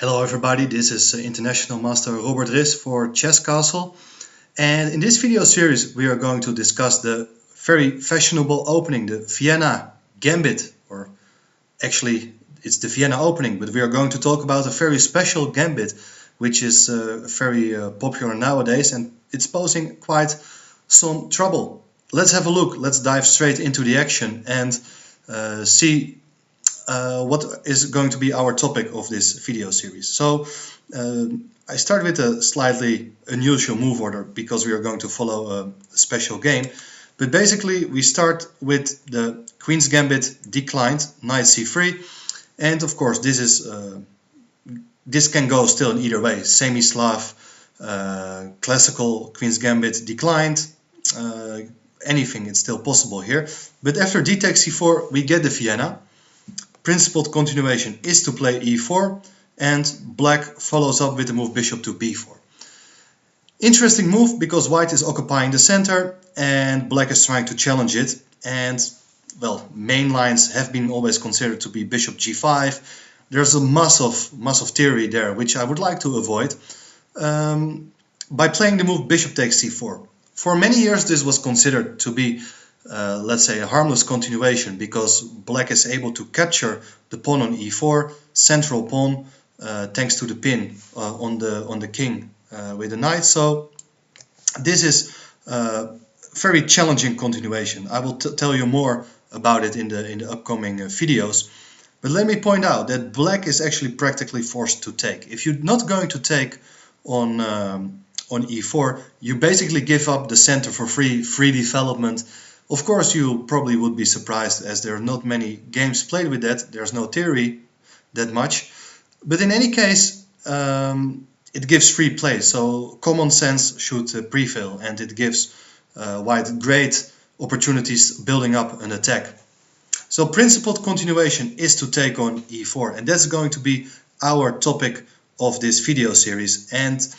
Hello everybody, this is International Master Robert Ris for Chess Castle, and in this video series we are going to discuss the very fashionable opening, the Vienna Gambit, or actually it's the Vienna opening, but we are going to talk about a very special gambit which is very popular nowadays, and it's posing quite some trouble. Let's have a look, let's dive straight into the action and see what is going to be our topic of this video series. So I start with a slightly unusual move order because we are going to follow a special game. But basically we start with the Queen's Gambit declined, Knight c3, and of course this can go still in either way, semi-Slav, classical Queen's Gambit declined, anything, it's still possible here. But after d takes c4 we get the Vienna. Principled continuation is to play e4, and black follows up with the move bishop to b4. Interesting move because white is occupying the center and black is trying to challenge it, and well, main lines have been always considered to be bishop g5. There's a mass of theory there which I would like to avoid by playing the move bishop takes c4. For many years this was considered to be let's say a harmless continuation because black is able to capture the pawn on e4, central pawn, thanks to the pin on the king with the knight. So this is a very challenging continuation. I will tell you more about it in the upcoming videos. But let me point out that black is actually practically forced to take. If you're not going to take on e4, you basically give up the center for free development. Of course, you probably would be surprised as there are not many games played with that. There's no theory that much. But in any case, it gives free play. So common sense should prevail, and it gives white great opportunities building up an attack. So principled continuation is to take on e4, and that's going to be our topic of this video series. And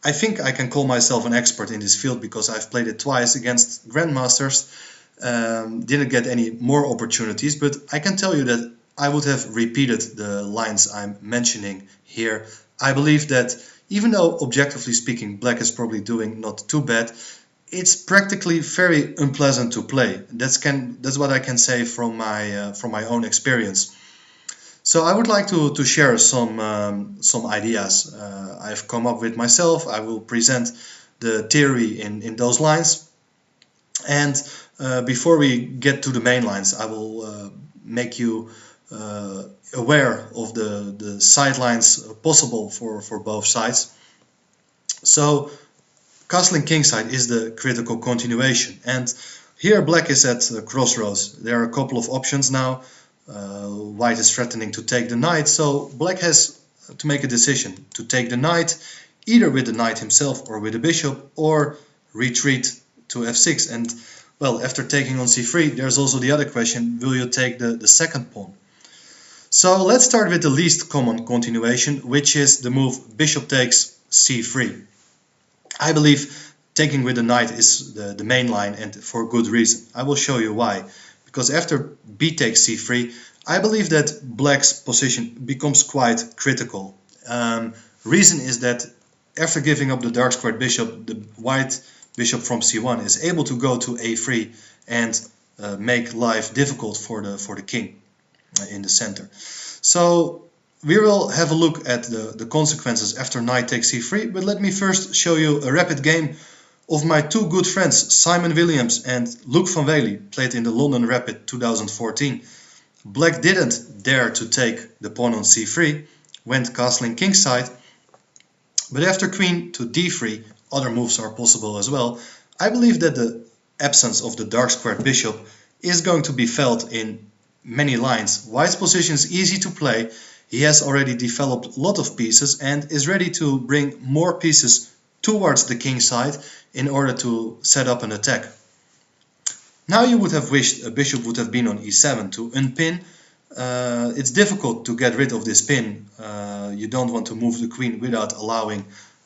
I think I can call myself an expert in this field because I've played it twice against grandmasters, didn't get any more opportunities, but I can tell you that I would have repeated the lines I'm mentioning here. I believe that even though objectively speaking black is probably doing not too bad, it's practically very unpleasant to play. That's what I can say from my own experience. So I would like to share some ideas I've come up with myself. I will present the theory in those lines. And before we get to the main lines, I will make you aware of the sidelines possible for both sides. So castling kingside is the critical continuation. And here black is at the crossroads. There are a couple of options now. White is threatening to take the knight, so black has to make a decision to take the knight either with the knight himself or with the bishop, or retreat to f6. And well, after taking on c3 there's also the other question, will you take the second pawn? So let's start with the least common continuation, which is the move bishop takes c3. I believe taking with the knight is the main line, and for good reason. I will show you why. Because after b takes c3, I believe that black's position becomes quite critical. Reason is that after giving up the dark squared bishop, the white bishop from c1 is able to go to a3 and make life difficult for the king in the center. So we will have a look at the consequences after knight takes c3, but let me first show you a rapid game of my two good friends, Simon Williams and Luc van Wely, played in the London Rapid 2014. Black didn't dare to take the pawn on c3, went castling kingside, but after queen to d3, other moves are possible as well. I believe that the absence of the dark squared bishop is going to be felt in many lines. White's position is easy to play. He has already developed a lot of pieces and is ready to bring more pieces towards the king side in order to set up an attack. Now you would have wished a bishop would have been on e7 to unpin. It's difficult to get rid of this pin. You don't want to move the queen without allowing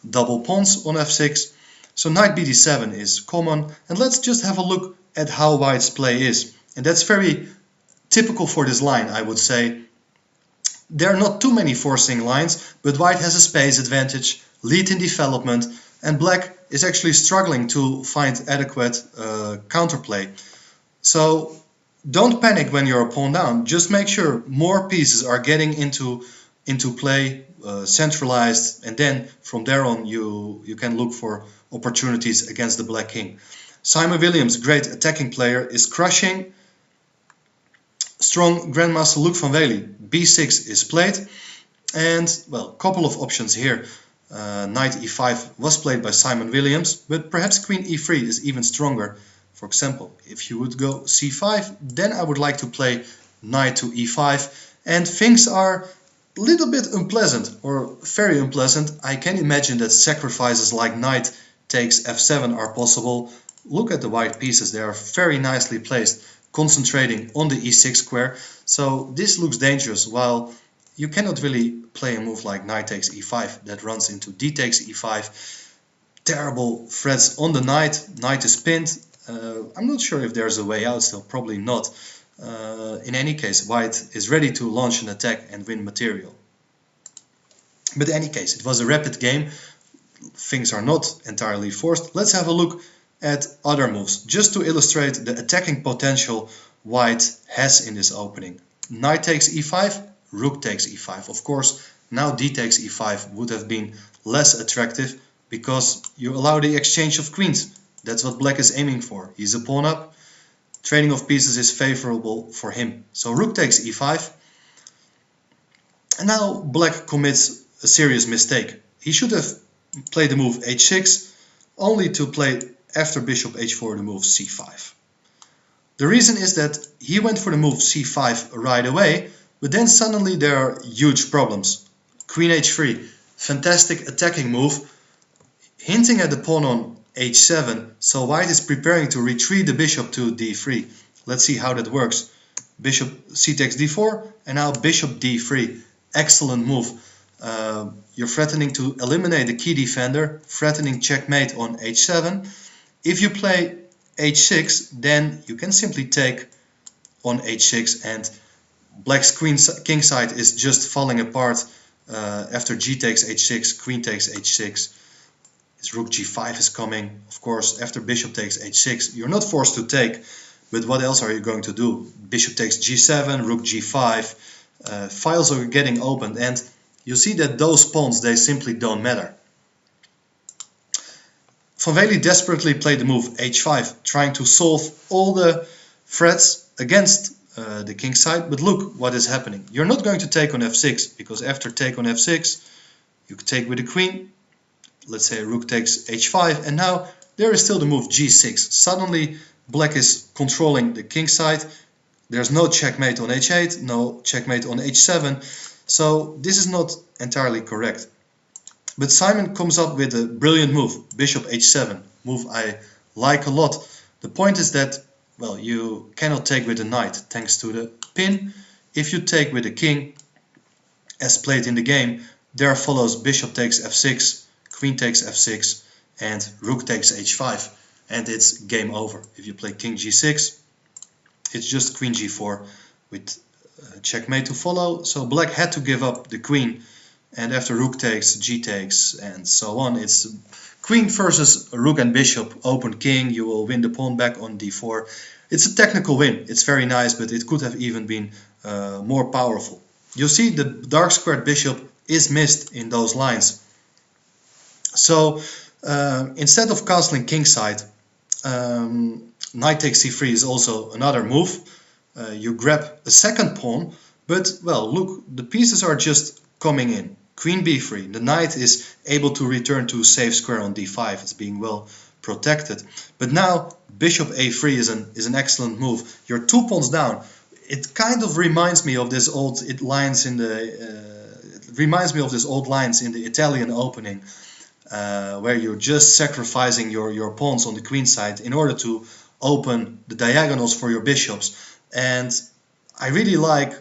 double pawns on f6. So knight bd7 is common, and let's just have a look at how white's play is. And that's very typical for this line, I would say. There are not too many forcing lines, but white has a space advantage, lead in development, and black is actually struggling to find adequate counterplay. So don't panic when you're a pawn down, just make sure more pieces are getting into play, centralized, and then from there on you can look for opportunities against the black king. Simon Williams, great attacking player, is crushing. Strong Grandmaster Luc van Wely, b6 is played, and well, couple of options here. Knight e5 was played by Simon Williams, but perhaps queen e3 is even stronger. For example, if you would go c5, then I would like to play knight to e5, and things are a little bit unpleasant, or very unpleasant. I can imagine that sacrifices like knight takes f7 are possible. Look at the white pieces, they are very nicely placed, concentrating on the e6 square, so this looks dangerous, while you cannot really play a move like knight takes e5 that runs into d takes e5. Terrible threats on the knight, knight is pinned. I'm not sure if there's a way out still, probably not. In any case, white is ready to launch an attack and win material. But in any case, it was a rapid game, things are not entirely forced. Let's have a look at other moves, just to illustrate the attacking potential white has in this opening. Knight takes e5, rook takes e5. Of course, now d takes e5 would have been less attractive because you allow the exchange of queens. That's what black is aiming for. He's a pawn up. Trading of pieces is favorable for him. So rook takes e5. And now black commits a serious mistake. He should have played the move h6, only to play after bishop h4 the move c5. The reason is that he went for the move c5 right away, but then suddenly there are huge problems. Queen h3, fantastic attacking move, hinting at the pawn on h7, so white is preparing to retreat the bishop to d3. Let's see how that works. Bishop c takes d4, and now bishop d3. Excellent move. You're threatening to eliminate the key defender, threatening checkmate on h7. If you play h6, then you can simply take on h6, and black's king side is just falling apart after g takes h6, queen takes h6. His rook g5 is coming. Of course, after bishop takes h6, you're not forced to take, but what else are you going to do? Bishop takes g7, rook g5, files are getting opened, and you see that those pawns, they simply don't matter. Van Wely desperately played the move h5, trying to solve all the threats against the king side, but look what is happening. You're not going to take on f6, because after take on f6, you take with the queen. Let's say rook takes h5, and now there is still the move g6. Suddenly black is controlling the king side. There's no checkmate on h8, no checkmate on h7, so this is not entirely correct. But Simon comes up with a brilliant move, bishop h7, move I like a lot. The point is that, well, you cannot take with the knight thanks to the pin. If you take with the king, as played in the game, there follows bishop takes f6, queen takes f6, and rook takes h5, and it's game over. If you play king g6, it's just queen g4 with checkmate to follow. So black had to give up the queen, and after rook takes, g takes, and so on. It's queen versus rook and bishop, open king. You will win the pawn back on d4. It's a technical win. It's very nice, but it could have even been more powerful. You see the dark squared bishop is missed in those lines. So instead of castling kingside, knight takes c3 is also another move. You grab a second pawn, but well, look, the pieces are just coming in. Queen b3, the knight is able to return to safe square on d5, it's being well protected. But now bishop a3 is an excellent move. You're 2 pawns down. It kind of reminds me of this old lines in the Italian opening, where you're just sacrificing your pawns on the queen side in order to open the diagonals for your bishops. And I really like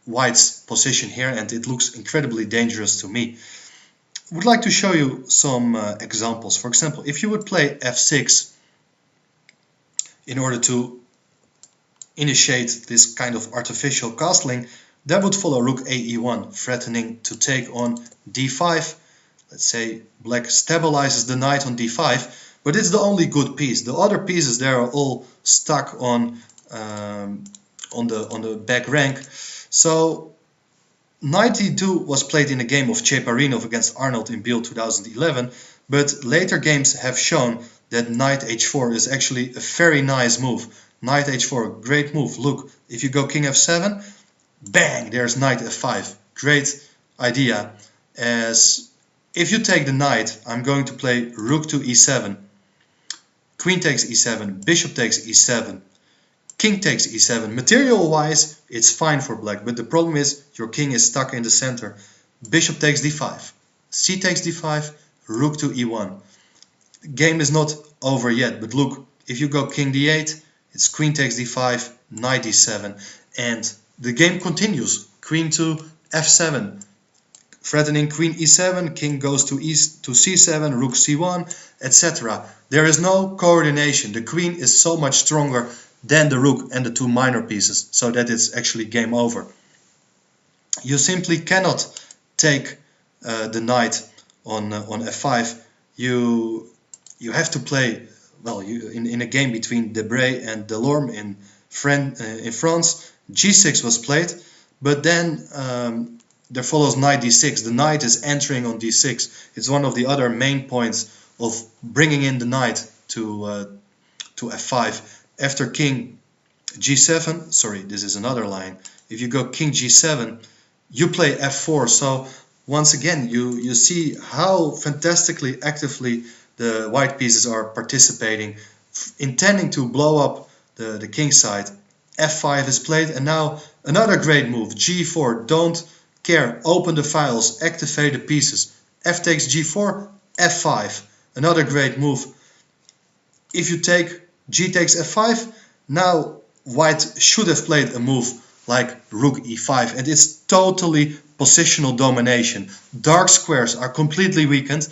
white's position here, and it looks incredibly dangerous to me. I would like to show you some examples. For example, if you would play f6 in order to initiate this kind of artificial castling, That would follow rook a e1, threatening to take on d5. Let's say black stabilizes the knight on d5, but it's the only good piece. The other pieces there are all stuck on the back rank. So knight d2 was played in a game of Cheparinov against Arnold in Biel 2011, but later games have shown that knight h4 is actually a very nice move. Knight h4, great move. Look, if you go king f7, bang, there's knight f5. Great idea. As if you take the knight, I'm going to play rook to e7, queen takes e7, bishop takes e7, king takes e7. Material wise, it's fine for black, but the problem is your king is stuck in the center. Bishop takes d5, c takes d5, rook to e1. Game is not over yet, but look, if you go king d8, it's queen takes d5, knight d7, and the game continues. Queen to f7, threatening queen e7, king goes to c7, rook c1, etc. There is no coordination. The queen is so much stronger than the rook and the two minor pieces, so that it's actually game over. You simply cannot take the knight on f5. You have to play, well, in a game between Debray and Delorme in France. g6 was played, but then there follows knight d6. The knight is entering on d6. It's one of the other main points of bringing in the knight to f5. After king g7, sorry, this is another line. If you go king g7, you play f4. So once again, you see how fantastically actively the white pieces are participating, intending to blow up the king side. f5 is played, and now another great move, g4. Don't care, open the files, activate the pieces. F takes g4, f5, another great move. If you take g takes f5, now white should have played a move like rook e5, and it's totally positional domination. Dark squares are completely weakened,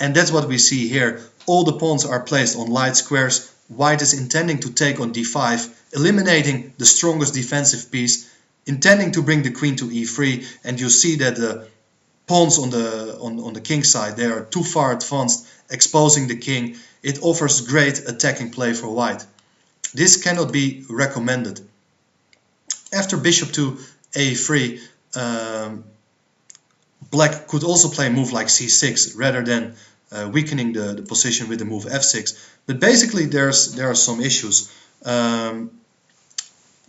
and that's what we see here. All the pawns are placed on light squares. White is intending to take on d5, eliminating the strongest defensive piece, intending to bring the queen to e3, and you see that the pawns on the king side, they are too far advanced, exposing the king. It offers great attacking play for white. This cannot be recommended. After bishop to a3, black could also play a move like c6 rather than weakening the position with the move f6. But basically there are some issues.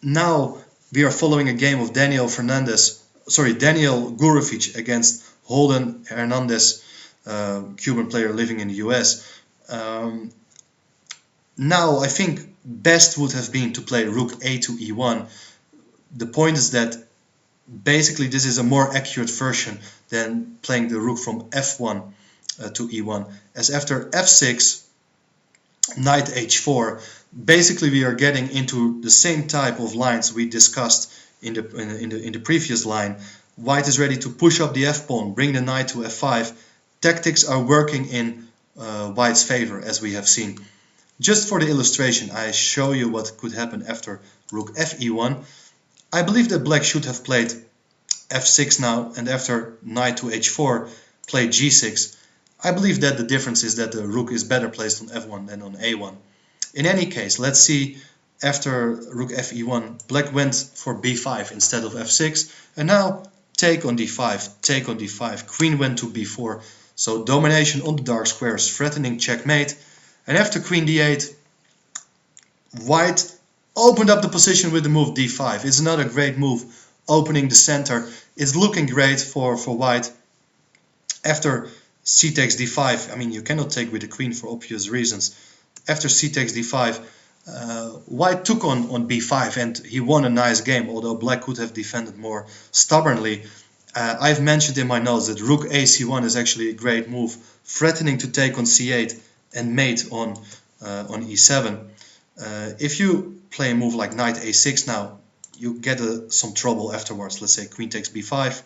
Now we are following a game of Daniel Gurovic against Holden Hernandez, Cuban player living in the US. Now I think best would have been to play rook a to e1. The point is that basically this is a more accurate version than playing the rook from f1 to e1, as after f6, knight h4, basically we are getting into the same type of lines we discussed in the previous line. White is ready to push up the f-pawn, bring the knight to f5. Tactics are working in white's favor, as we have seen. Just for the illustration, I show you what could happen after rook fe1. I believe that black should have played f6 now, and after knight to h4 played g6. I believe that the difference is that the rook is better placed on f1 than on a1. In any case, let's see, after rook fe1, black went for b5 instead of f6, and now take on d5, take on d5, queen went to b4, so domination on the dark squares, threatening checkmate. And after queen d8, white opened up the position with the move d5. It's another great move, opening the center. It's looking great for white. After c takes d5, I mean, you cannot take with the queen for obvious reasons. After c takes d5, white took on b5 and he won a nice game, although black could have defended more stubbornly. I've mentioned in my notes that rook ac1 is actually a great move, threatening to take on c8 and mate on e7. If you play a move like knight a6 now, you get some trouble afterwards. Let's say queen takes b5,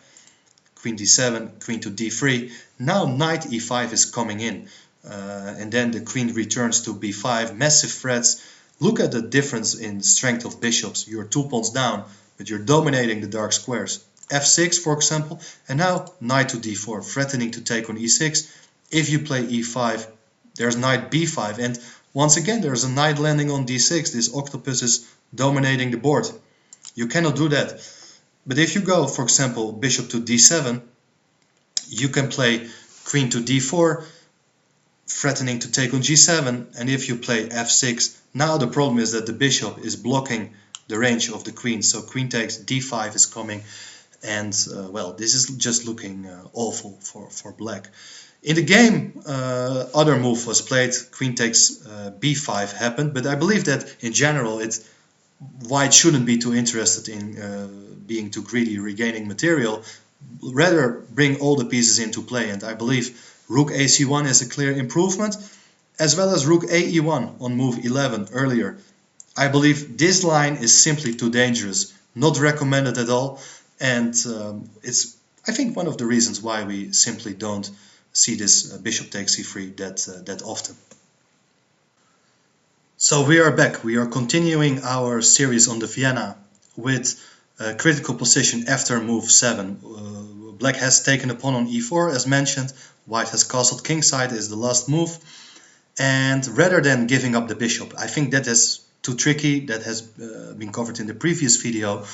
queen d7, queen to d3. Now knight e5 is coming in, and then the queen returns to b5. Massive threats. Look at the difference in strength of bishops. You're 2 pawns down, but you're dominating the dark squares. f6, for example, and now knight to d4, threatening to take on e6. If you play e5, there's knight b5, and once again there's a knight landing on d6. This octopus is dominating the board. You cannot do that. But if you go, for example, bishop to d7, you can play queen to d4, threatening to take on g7, and if you play f6, now the problem is that the bishop is blocking the range of the queen, so queen takes d5 is coming, and well, this is just looking awful for black. In the game, other move was played, queen takes b5 happened, but I believe that in general white shouldn't be too interested in being too greedy, regaining material, rather bring all the pieces into play, and I believe rook ac1 is a clear improvement, as well as rook ae1 on move 11 earlier. I believe this line is simply too dangerous, not recommended at all, and it's, I think, one of the reasons why we simply don't see this bishop takes c3 that often. So we are back. We are continuing our series on the Vienna with a critical position after move 7. Black has taken a pawn on e4 as mentioned, white has castled kingside is the last move, and rather than giving up the bishop, I think that is too tricky, that has been covered in the previous video.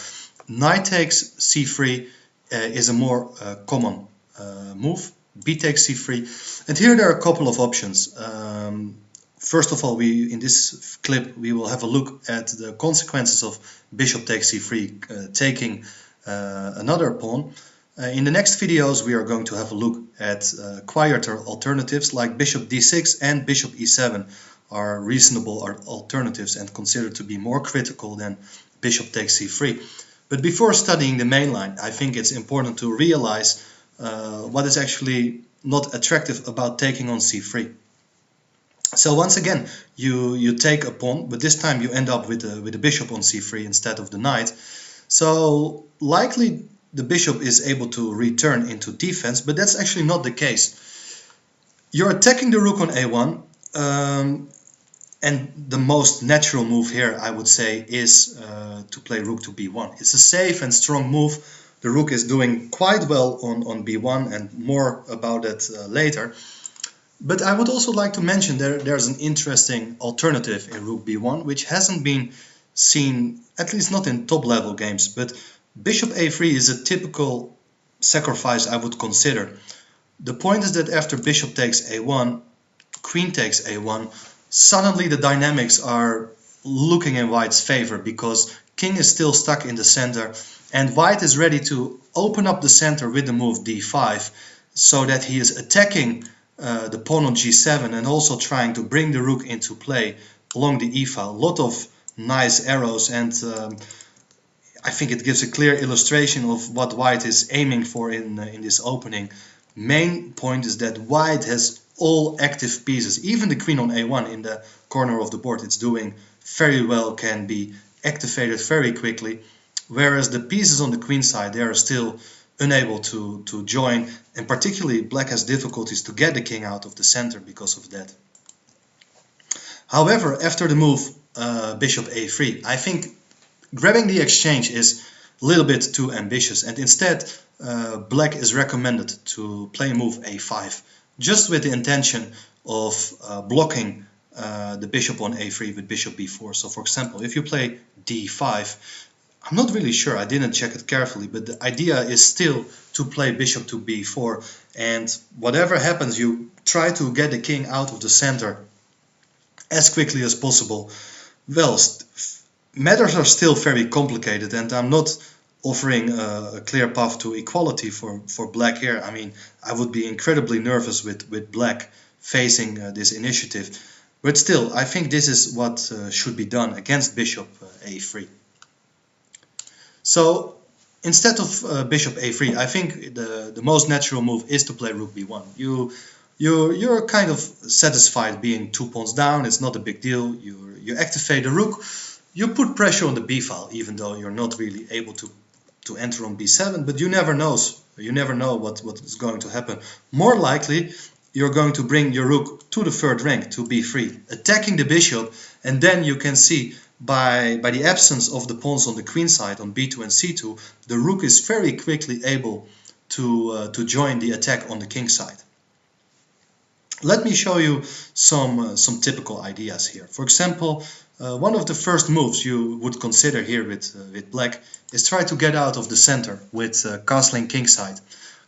Knight takes c3 is a more common move, b takes c3, and here there are a couple of options. First of all, in this clip we will have a look at the consequences of bishop takes c3 taking another pawn. In the next videos we are going to have a look at quieter alternatives like bishop d6 and bishop e7 are reasonable alternatives and considered to be more critical than bishop takes c3. But before studying the main line, I think it's important to realize what is actually not attractive about taking on c3. So once again, you take a pawn, but this time you end up with the bishop on c3 instead of the knight. So likely the bishop is able to return into defense, but that's actually not the case. You're attacking the rook on a1, and the most natural move here, I would say, is to play rook to b1. It's a safe and strong move. The rook is doing quite well on b1, and more about that later. But I would also like to mention there's an interesting alternative in rook b1, which hasn't been seen, at least not in top level games, but bishop a3 is a typical sacrifice I would consider. The point is that after bishop takes a1, queen takes a1, suddenly the dynamics are looking in white's favor because king is still stuck in the center and white is ready to open up the center with the move d5 so that he is attacking the pawn on g7 and also trying to bring the rook into play along the e file. A lot of nice arrows, and I think it gives a clear illustration of what white is aiming for in this opening. Main point is that white has all active pieces, even the queen on a1 in the corner of the board. It's doing very well, can be activated very quickly, whereas the pieces on the queen side, they are still unable to join, and particularly black has difficulties to get the king out of the center because of that. However, after the move bishop a3, I think grabbing the exchange is a little bit too ambitious, and instead black is recommended to play move a5 just with the intention of blocking the bishop on a3 with bishop b4. So for example, if you play d5, I'm not really sure, I didn't check it carefully, but the idea is still to play bishop to b4, and whatever happens you try to get the king out of the center as quickly as possible. Well, matters are still very complicated, and I'm not offering a clear path to equality for black here. I mean, I would be incredibly nervous with black facing this initiative, but still I think this is what should be done against bishop a3. So instead of bishop a3, I think the most natural move is to play rook b1. You're kind of satisfied being 2 pawns down, it's not a big deal. You activate the rook, you put pressure on the b file, even though you're not really able to enter on b7, but you never know what is going to happen. More likely, you're going to bring your rook to the third rank, to b3, attacking the bishop, and then you can see by the absence of the pawns on the queen side on b2 and c2, the rook is very quickly able to join the attack on the king side. Let me show you some typical ideas here. For example, one of the first moves you would consider here with black is try to get out of the center with castling kingside.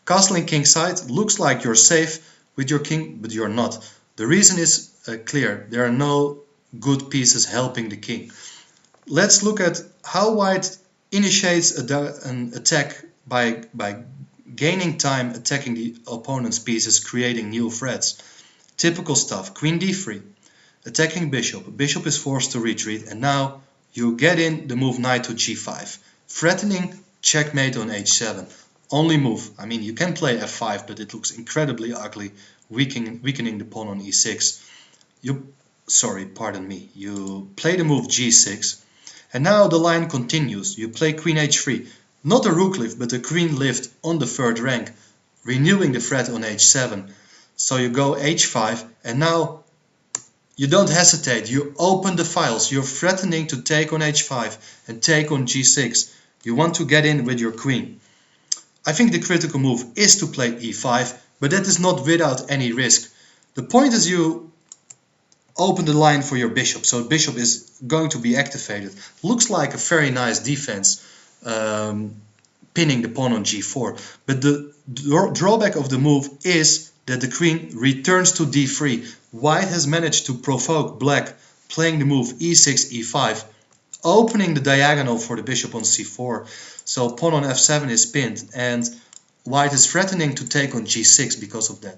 Castling kingside looks like you're safe with your king, but you're not. The reason is clear. There are no good pieces helping the king. Let's look at how white initiates an attack by gaining time attacking the opponent's pieces, creating new threats. Typical stuff. Queen d3, attacking bishop. Bishop is forced to retreat, and now you get in the move knight to g5, threatening checkmate on h7. Only move. I mean, you can play f5, but it looks incredibly ugly, weakening the pawn on e6. You play the move g6, and now the line continues. You play queen h3, not a rook lift, but a queen lift on the third rank, renewing the threat on h7. So you go h5, and now you don't hesitate. You open the files. You're threatening to take on h5 and take on g6. You want to get in with your queen. I think the critical move is to play e5, but that is not without any risk. The point is you open the line for your bishop, so bishop is going to be activated. Looks like a very nice defense, pinning the pawn on g4. But the drawback of the move is that the queen returns to d3. White has managed to provoke black, playing the move e6, e5, opening the diagonal for the bishop on c4. So pawn on f7 is pinned, and white is threatening to take on g6 because of that.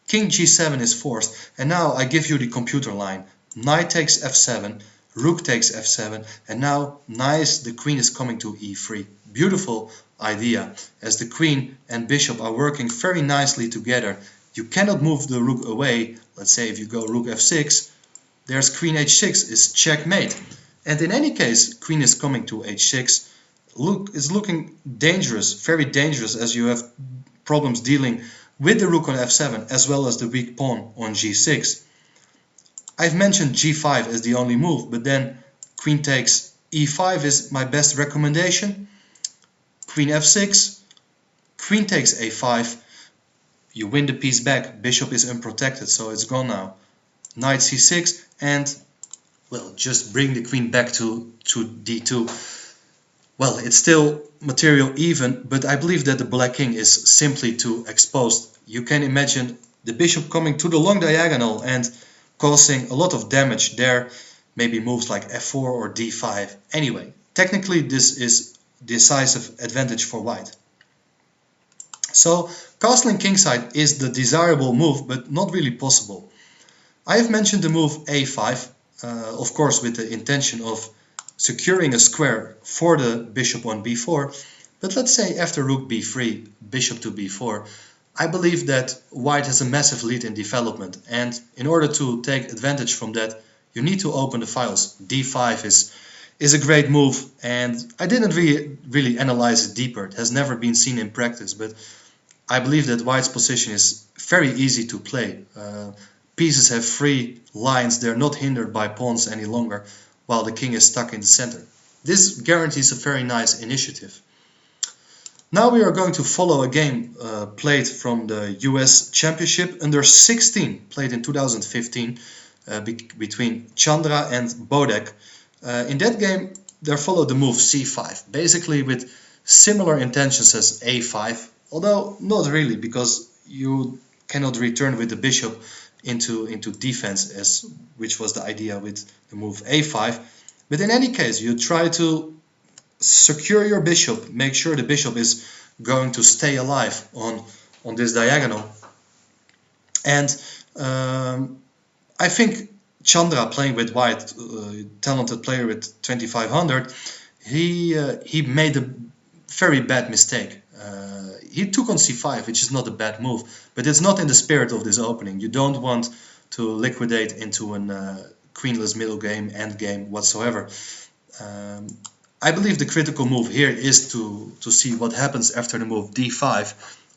King g7 is forced, and now I give you the computer line. Knight takes f7, rook takes f7, and now the queen is coming to e3. Beautiful idea, as the queen and bishop are working very nicely together. You cannot move the rook away. Let's say if you go rook f6, there's queen h6 is checkmate. And in any case, queen is coming to h6. It's looking dangerous, very dangerous, as you have problems dealing with the rook on f7 as well as the weak pawn on g6. I've mentioned g5 as the only move, but then queen takes e5 is my best recommendation. Queen f6, queen takes a5. You win the piece back. Bishop is unprotected, so it's gone now. Knight c6, and well, just bring the queen back to d2. Well, it's still material even, but I believe that the black king is simply too exposed. You can imagine the bishop coming to the long diagonal and causing a lot of damage there. Maybe moves like f4 or d5. Anyway, technically this is decisive advantage for white. So castling kingside is the desirable move, but not really possible. I have mentioned the move a5, of course with the intention of securing a square for the bishop on b4. But let's say after rook b3, bishop to b4, I believe that white has a massive lead in development, and in order to take advantage from that, you need to open the files. d5 is a great move, and I didn't really analyze it deeper. It has never been seen in practice, but I believe that white's position is very easy to play. Pieces have free lines, they're not hindered by pawns any longer, while the king is stuck in the center. This guarantees a very nice initiative. Now we are going to follow a game played from the US Championship under 16, played in 2015 between Chandra and Bodek. In that game there followed the move c5, basically with similar intentions as a5, although not really, because you cannot return with the bishop into defense, which was the idea with the move a5. But in any case, you try to secure your bishop, make sure the bishop is going to stay alive on this diagonal. And I think Chandra, playing with white, talented player with 2500, he made a very bad mistake. He took on c5, which is not a bad move, but it's not in the spirit of this opening. You don't want to liquidate into a queenless middle game, end game whatsoever. I believe the critical move here is to see what happens after the move d5,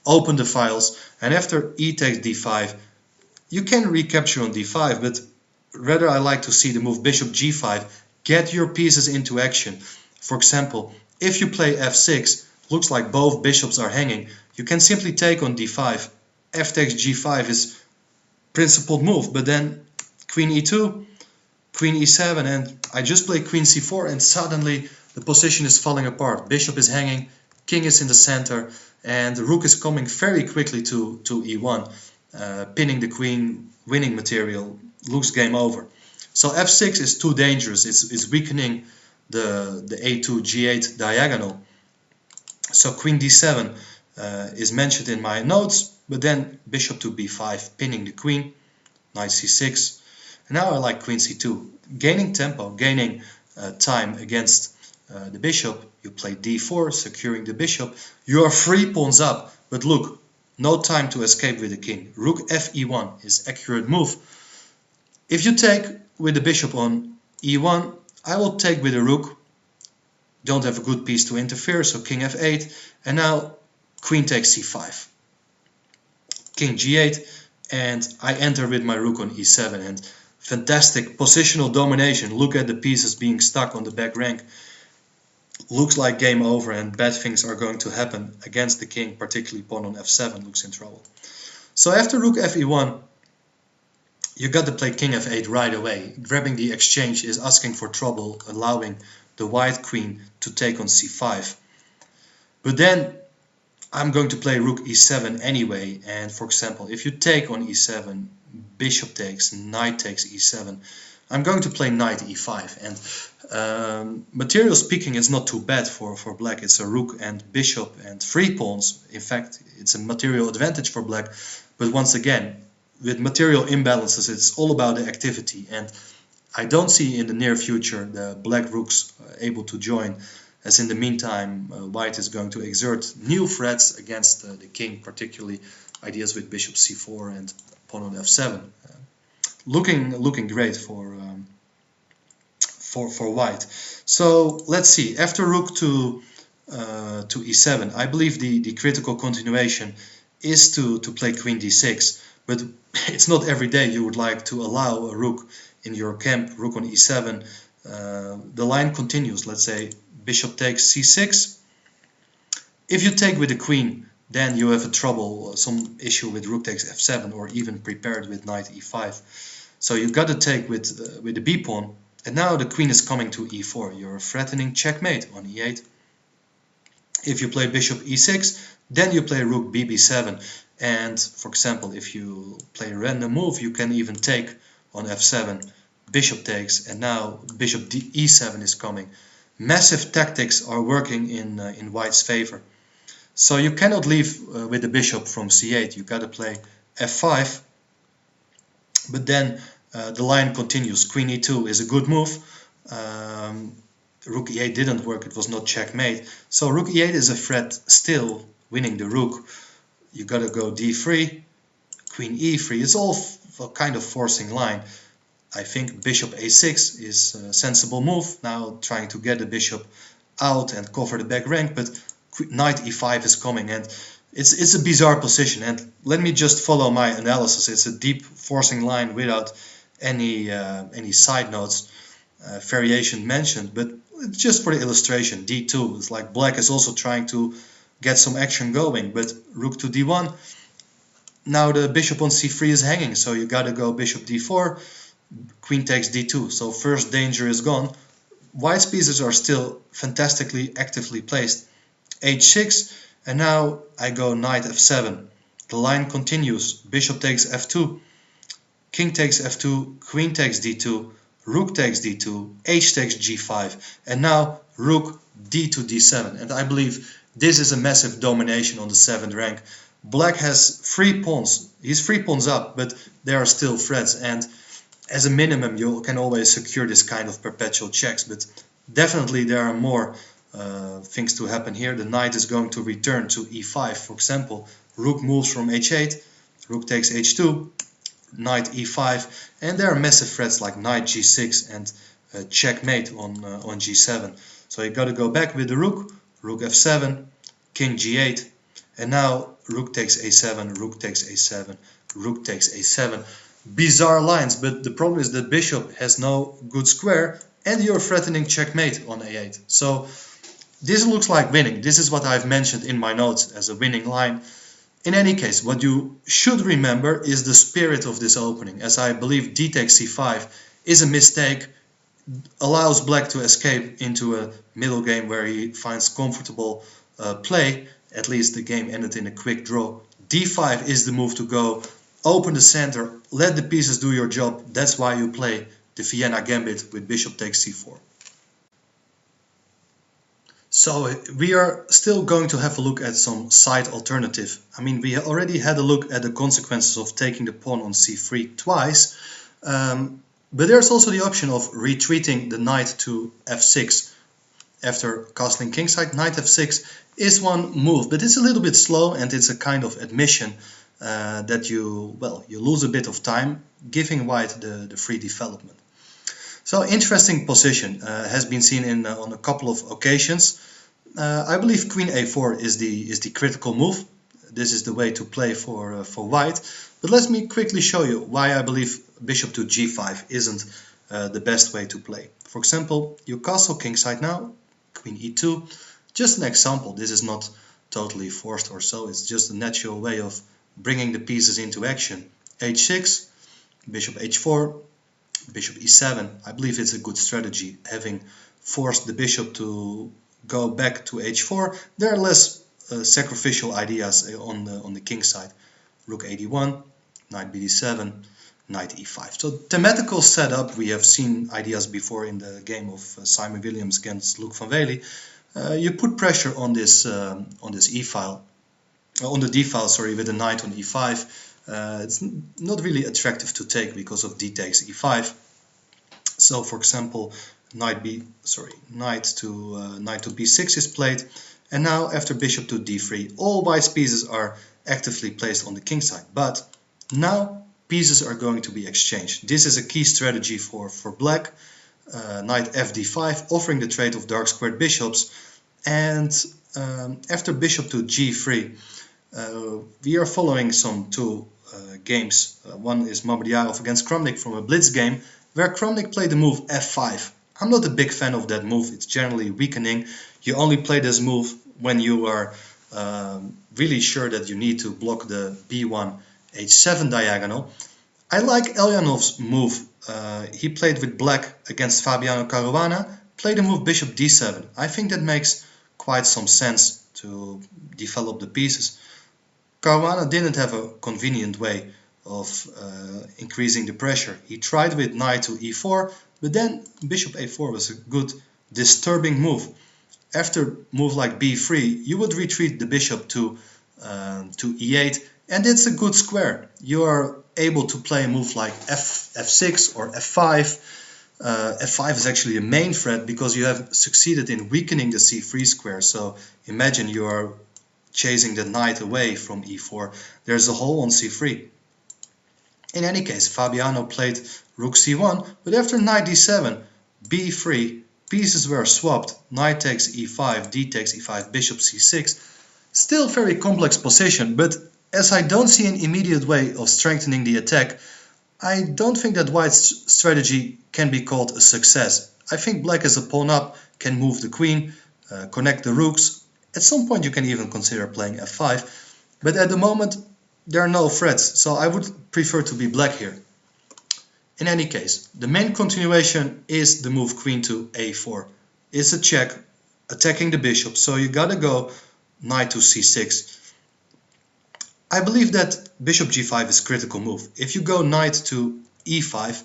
open the files, and after e takes d5, you can recapture on d5, but rather I like to see the move bishop g5 get your pieces into action. For example, if you play f6, looks like both bishops are hanging, you can simply take on d5. F takes g5 is principled move, but then queen e2, queen e7, and I just play queen c4 and suddenly the position is falling apart. Bishop is hanging, king is in the center, and the rook is coming very quickly to e1, pinning the queen, winning material, looks game over. So f6 is too dangerous, it's weakening the a2 g8 diagonal. So queen d7 is mentioned in my notes, but then bishop to b5, pinning the queen, knight c6. And now I like queen c2, gaining tempo, gaining time against the bishop. You play d4, securing the bishop. You are 3 pawns up, but look, no time to escape with the king. Rook fe1 is accurate move. If you take with the bishop on e1, I will take with the rook. Don't have a good piece to interfere, so king f8, and now queen takes c5, king g8, and I enter with my rook on e7, and fantastic positional domination. Look at the pieces being stuck on the back rank. Looks like game over and bad things are going to happen against the king, particularly pawn on f7 looks in trouble. So after rook fe1, you got to play king f8 right away. Grabbing the exchange is asking for trouble, allowing the white queen to take on c5. But then I'm going to play rook e7 anyway, and for example, if you take on e7, bishop takes, knight takes e7, I'm going to play knight e5, and material speaking, it's not too bad for black. It's a rook and bishop and 3 pawns. In fact, it's a material advantage for black, but once again, with material imbalances, it's all about the activity, and I don't see in the near future the black rooks able to join, as in the meantime white is going to exert new threats against the king, particularly ideas with bishop c4 and pawn on f7. Looking great for white. So let's see, after rook to e7, I believe the critical continuation is to play queen d6, but it's not every day you would like to allow a rook in your camp, rook on e7. The line continues, let's say bishop takes c6. If you take with the queen, then you have a trouble, some issue with rook takes f7, or even prepared with knight e5. So you've got to take with the b pawn, and now the queen is coming to e4. You're threatening checkmate on e8. If you play bishop e6, then you play rook bb7, and for example, if you play a random move, you can even take on f7, bishop takes, and now bishop e7 is coming. Massive tactics are working in white's favor. So you cannot leave with the bishop from c8. You got to play f5, but then the line continues. Queen e2 is a good move. Rook e8 didn't work, it was not checkmate. So rook e8 is a threat, still winning the rook. You got to go d3, queen e3. It's all kind of forcing line. I think bishop a6 is a sensible move, now trying to get the bishop out and cover the back rank, but knight e5 is coming, and it's a bizarre position. And let me just follow my analysis. It's a deep forcing line without any side notes, variation mentioned, but just for the illustration, d2 is like black is also trying to get some action going, but rook to d1. Now the bishop on c3 is hanging, so you got to go bishop d4. Queen takes d2, so first danger is gone. White's pieces are still fantastically actively placed. h6, and now I go knight f7. The line continues. Bishop takes f2, king takes f2, queen takes d2, rook takes d2, h takes g5, and now rook d to d7. And I believe this is a massive domination on the 7th rank. Black has 3 pawns. He's 3 pawns up, but there are still threats, and as a minimum you can always secure this kind of perpetual checks, but definitely there are more things to happen here. The knight is going to return to e5, for example. Rook moves from h8, rook takes h2, knight e5, and there are massive threats like knight g6 and checkmate on g7. So you got to go back with the rook, rook f7, king g8, and now rook takes a7, rook takes a7, rook takes a7. Bizarre lines, but the problem is that bishop has no good square, and you're threatening checkmate on a8. So this looks like winning. This is what I've mentioned in my notes as a winning line. In any case, what you should remember is the spirit of this opening, as I believe d takes c5 is a mistake, allows black to escape into a middle game where he finds comfortable play. At least the game ended in a quick draw. d5 is the move to go, open the center, let the pieces do your job. That's why you play the Vienna Gambit with bishop takes c4. So we are still going to have a look at some side alternative. I mean, we already had a look at the consequences of taking the pawn on c3 twice, but there's also the option of retreating the knight to f6. After castling kingside, knight f6 is one move, but it's a little bit slow, and it's a kind of admission that you lose a bit of time, giving white the free development. So interesting position has been seen on a couple of occasions. I believe queen a4 is the critical move. This is the way to play for white. But let me quickly show you why I believe bishop to g5 isn't the best way to play. For example, you castle kingside now, queen e2. Just an example. This is not totally forced or so. It's just a natural way of bringing the pieces into action. h6, bishop h4. Bishop e7. I believe it's a good strategy, having forced the bishop to go back to h4. There are less sacrificial ideas on the king side. Rook 81, knight bd7, knight e5. So thematical setup, we have seen ideas before in the game of Simon Williams against Luc van Wely. You put pressure on this e file, on the d file, sorry, with the knight on e5. It's not really attractive to take because of d takes e5. So, for example, knight to b6 is played, and now after bishop to d3, all white's pieces are actively placed on the king side. But now pieces are going to be exchanged. This is a key strategy for black. Knight fd5, offering the trade of dark squared bishops, and after bishop to g3. We are following two games. One is Mamedov against Kramnik from a blitz game, where Kramnik played the move f5. I'm not a big fan of that move. It's generally weakening. You only play this move when you are really sure that you need to block the b1 h7 diagonal. I like Elyanov's move. He played with black against Fabiano Caruana, played the move bishop d7. I think that makes quite some sense to develop the pieces. Caruana didn't have a convenient way of increasing the pressure. He tried with knight to e4, but then bishop a4 was a good disturbing move. After move like b3, you would retreat the bishop to e8, and it's a good square. You are able to play a move like f6 or f5. F5 is actually a main threat because you have succeeded in weakening the c3 square. So imagine you are chasing the knight away from e4. There's a hole on c3. In any case, Fabiano played rook c1, but after knight d7, b3, pieces were swapped. Knight takes e5, d takes e5, bishop c6. Still very complex position, but as I don't see an immediate way of strengthening the attack, I don't think that white's strategy can be called a success. I think black as a pawn up can move the queen, connect the rooks. At some point you can even consider playing f5, but at the moment there are no threats, so I would prefer to be black here. In any case, the main continuation is the move queen to a4. It's a check, attacking the bishop, so you gotta go knight to c6. I believe that bishop g5 is a critical move. If you go knight to e5,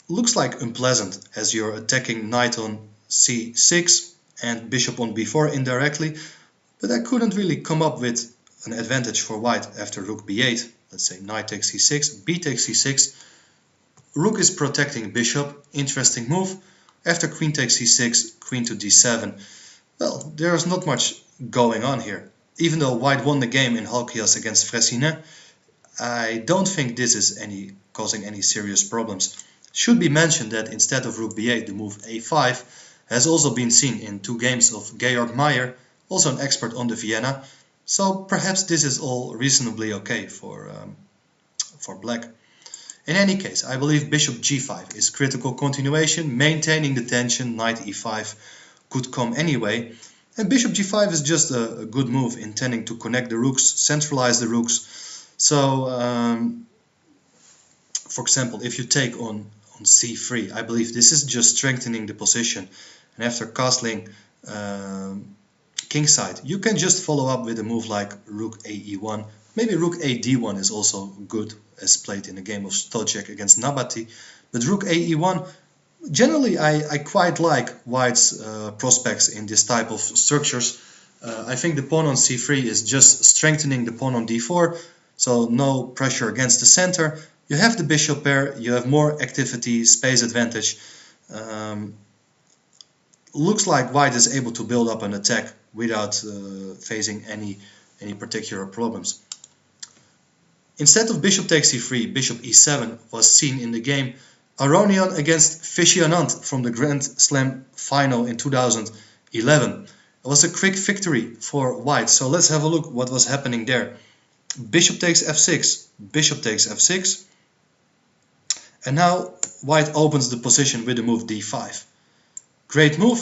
looks like unpleasant as you're attacking knight on c6 and bishop on b4 indirectly, but I couldn't really come up with an advantage for white after rook b8. Let's say knight takes c6, b takes c6. Rook is protecting bishop, interesting move. After queen takes c6, queen to d7. Well, there's not much going on here. Even though white won the game in Halkias against Fressinet, I don't think this is causing any serious problems. Should be mentioned that instead of rook b8, the move a5 has also been seen in 2 games of Georg Meyer, also an expert on the Vienna. So perhaps this is all reasonably okay for black. In any case, I believe bishop g5 is critical continuation, maintaining the tension. Knight e5 could come anyway. And bishop g5 is just a good move, intending to connect the rooks, centralize the rooks. So, for example, if you take on c3, I believe this is just strengthening the position. And after castling kingside, you can just follow up with a move like rook a e1. Maybe rook a d1 is also good, as played in a game of Stojic against Nabati. But rook a e1, generally I quite like white's prospects in this type of structures. I think the pawn on c3 is just strengthening the pawn on d4, so no pressure against the center. You have the bishop pair, you have more activity, space advantage. Looks like white is able to build up an attack without facing any particular problems. Instead of bishop takes c3, bishop e7 was seen in the game Aronian against Viswanathan from the Grand Slam final in 2011. It was a quick victory for white, so let's have a look what was happening there. Bishop takes f6, bishop takes f6, and now white opens the position with the move d5. Great move.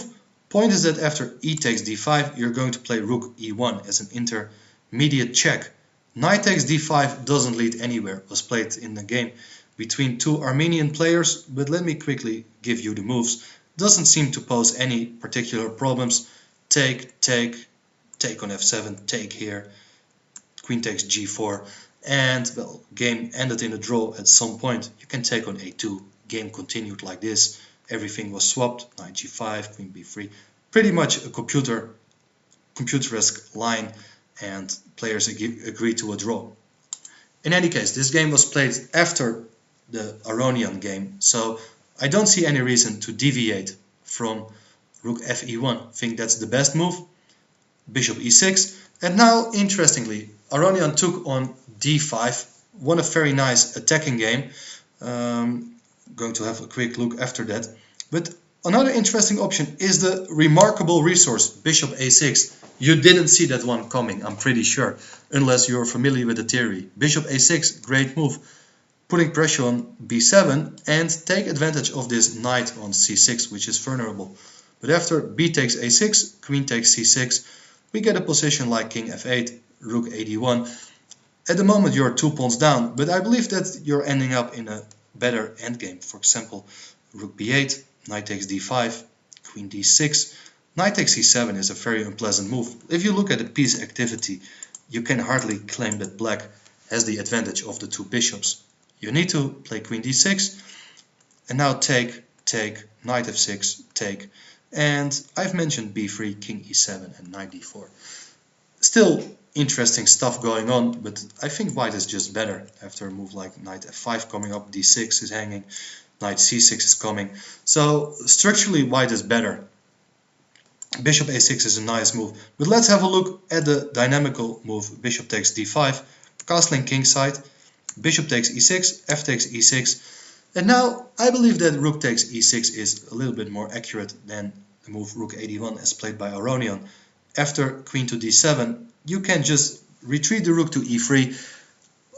Point is that after e takes d5, you're going to play rook e1 as an intermediate check. Knight takes d5 doesn't lead anywhere, was played in the game between two Armenian players, but let me quickly give you the moves. Doesn't seem to pose any particular problems. Take, take, take on f7, take here, queen takes g4, and well, game ended in a draw at some point. You can take on a2, game continued like this, everything was swapped, knight g5, queen b3, pretty much a computeresque line, and players agreed to a draw. In any case, this game was played after the Aronian game, so I don't see any reason to deviate from rook fe1. I think that's the best move. Bishop e6, and now interestingly, Aronian took on d5, won a very nice attacking game. Going to have a quick look after that. But another interesting option is the remarkable resource bishop a6. You didn't see that one coming, I'm pretty sure, unless you're familiar with the theory. Bishop a6, great move, putting pressure on b7 and take advantage of this knight on c6, which is vulnerable. But after b takes a6, queen takes c6, we get a position like king f8, rook ad1. At the moment you're 2 pawns down, but I believe that you're ending up in a better endgame. For example, rook b8, knight takes d5, queen d6. Knight takes c7 is a very unpleasant move. If you look at the piece activity, you can hardly claim that black has the advantage of the two bishops. You need to play queen d6, and now take, take, knight f6, take, and I've mentioned b3, king e7, and knight d4. Still interesting stuff going on, but I think white is just better after a move like knight f5 coming up, d6 is hanging, knight c6 is coming. So structurally white is better. Bishop a6 is a nice move, but let's have a look at the dynamical move. Bishop takes d5, castling kingside, bishop takes e6, f takes e6, and now I believe that rook takes e6 is a little bit more accurate than the move rook ad1 as played by Aronian. After queen to d7, you can just retreat the rook to e3.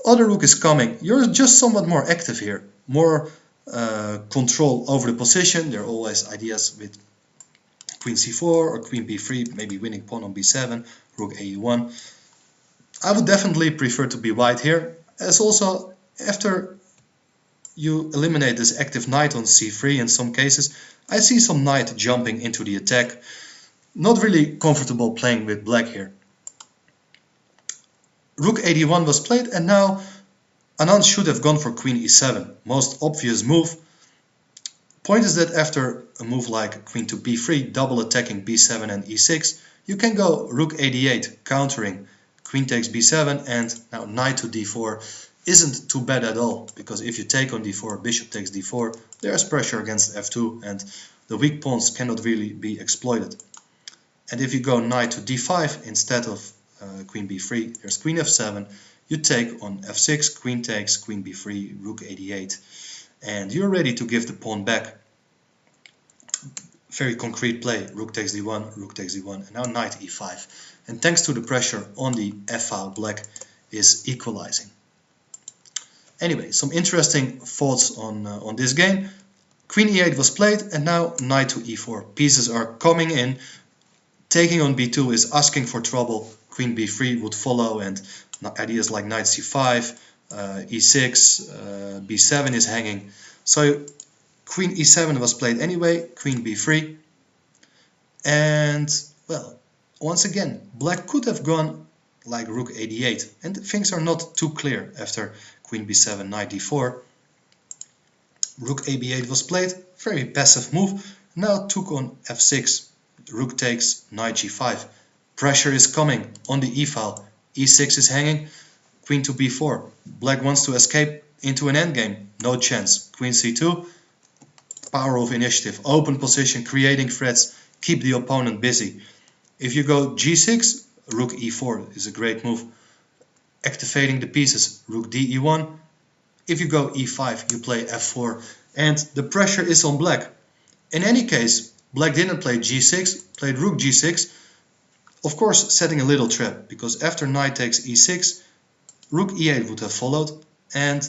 Other rook is coming. You're just somewhat more active here, more control over the position. There are always ideas with queen c4 or queen b3, maybe winning pawn on b7, rook a1. I would definitely prefer to be white here, as also after you eliminate this active knight on c3 in some cases, I see some knight jumping into the attack. Not really comfortable playing with black here. Rook ad1 was played, and now Anand should have gone for queen e7. Most obvious move. Point is that after a move like queen to b3, double attacking b7 and e6, you can go rook ad8, countering queen takes b7, and now knight to d4 isn't too bad at all, because if you take on d4, bishop takes d4, there's pressure against f2, and the weak pawns cannot really be exploited. And if you go knight to d5 instead of queen b3, there's queen f7, you take on f6, queen takes, queen b3, rook ad8, and you're ready to give the pawn back. Very concrete play, rook takes d1, rook takes d1, and now knight e5. And thanks to the pressure on the f-file, black is equalizing. Anyway, some interesting thoughts on this game. Queen e8 was played, and now knight to e4. Pieces are coming in. Taking on b2 is asking for trouble. Queen b3 would follow, and ideas like knight c5, e6, b7 is hanging. So queen e7 was played anyway, queen b3. And, well, once again, black could have gone like rook a8, and things are not too clear after queen b7, knight d4. Rook ab8 was played, very passive move. Now took on f6, rook takes, knight g5. Pressure is coming on the e-file. e6 is hanging, queen to b4. Black wants to escape into an endgame, no chance. Queen c2, power of initiative, open position, creating threats, keep the opponent busy. If you go g6, rook e4 is a great move, activating the pieces. Rook d e1. If you go e5, you play f4, and the pressure is on black. In any case, black didn't play g6, played rook g6, of course setting a little trap, because after knight takes e6, rook e8 would have followed, and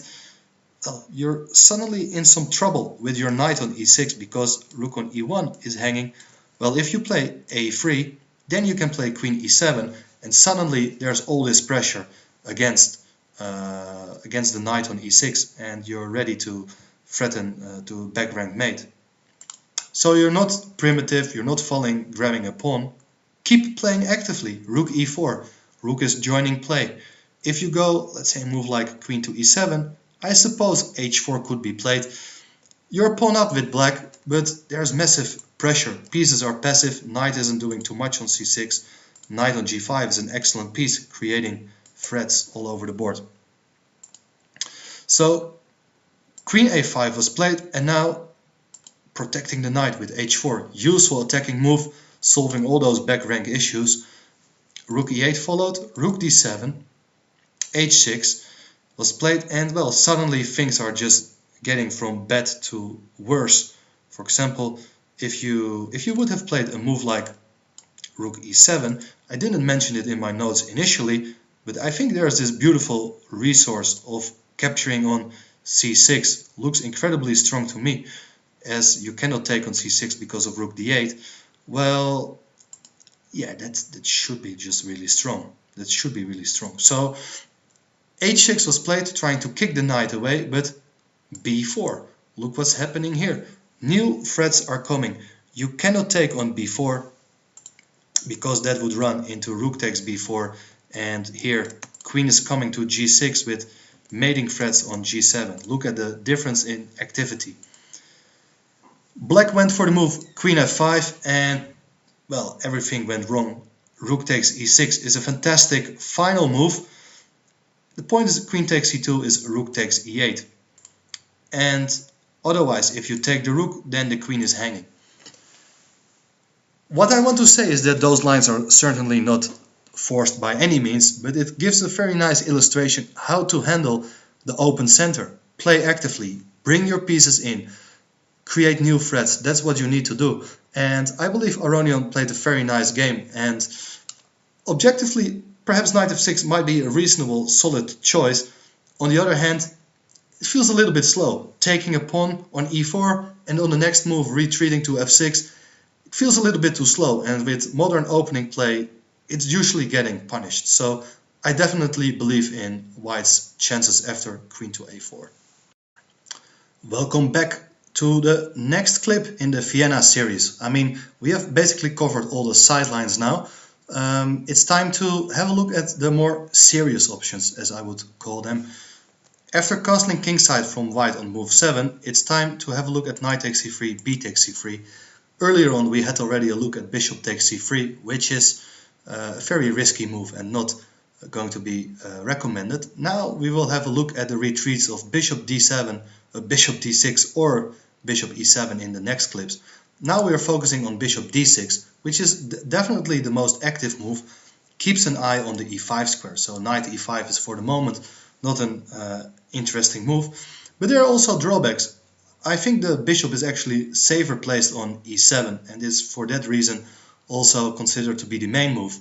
well, you're suddenly in some trouble with your knight on e6 because rook on e1 is hanging. Well, if you play a3, then you can play queen e7, and suddenly there's all this pressure against the knight on e6, and you're ready to threaten to back rank mate. So you're not primitive, you're not falling, grabbing a pawn. Keep playing actively. Rook e4. Rook is joining play. If you go, let's say, a move like queen to e7, I suppose h4 could be played. You're pawn up with black, but there's massive pressure. Pieces are passive, knight isn't doing too much on c6. Knight on g5 is an excellent piece, creating threats all over the board. So queen a5 was played, and now protecting the knight with h4. Useful attacking move, solving all those back rank issues. Rook e8 followed, rook d7, h6 was played, and well, suddenly things are just getting from bad to worse. For example, if you would have played a move like rook e7, I didn't mention it in my notes initially, but I think there's this beautiful resource of capturing on c6. Looks incredibly strong to me, as you cannot take on c6 because of rook d8. Well, yeah, that should be just really strong. That should be really strong. So h6 was played, trying to kick the knight away, but b4. Look what's happening here. New threats are coming. You cannot take on b4 because that would run into rook takes b4, and here queen is coming to g6 with mating threats on g7. Look at the difference in activity. Black went for the move queen f5, and well, everything went wrong. Rook takes e6 is a fantastic final move. The point is queen takes e2 is rook takes e8. And otherwise, if you take the rook, then the queen is hanging. What I want to say is that those lines are certainly not forced by any means, but it gives a very nice illustration how to handle the open center. Play actively, bring your pieces in, create new threats. That's what you need to do. And I believe Aronian played a very nice game, and objectively, perhaps knight f6 might be a reasonable, solid choice. On the other hand, it feels a little bit slow. Taking a pawn on e4 and on the next move retreating to f6, it feels a little bit too slow, and with modern opening play, it's usually getting punished. So I definitely believe in white's chances after queen to a4. Welcome back to the next clip in the Vienna series. I mean, we have basically covered all the sidelines now. It's time to have a look at the more serious options, as I would call them. After castling kingside from white on move 7, it's time to have a look at knight takes c3, b takes c3. Earlier on we had already a look at bishop takes c3, which is a very risky move and not going to be recommended. Now we will have a look at the retreats of bishop d7, bishop d6 or bishop e7 in the next clips. Now we are focusing on bishop d6, which is definitely the most active move. Keeps an eye on the e5 square, so knight e5 is for the moment not an interesting move. But there are also drawbacks. I think the bishop is actually safer placed on e7 and is for that reason also considered to be the main move.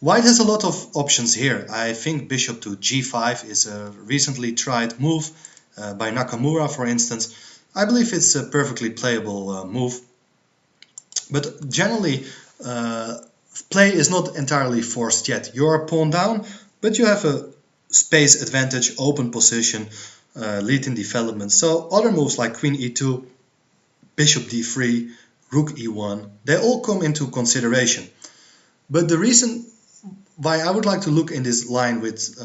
White has a lot of options here. I think bishop to g5 is a recently tried move by Nakamura, for instance. I believe it's a perfectly playable move. But generally, play is not entirely forced yet. You're a pawn down, but you have a space advantage, open position, lead in development. So other moves like queen e2, bishop d3, rook e1, they all come into consideration. But the reason why I would like to look in this line with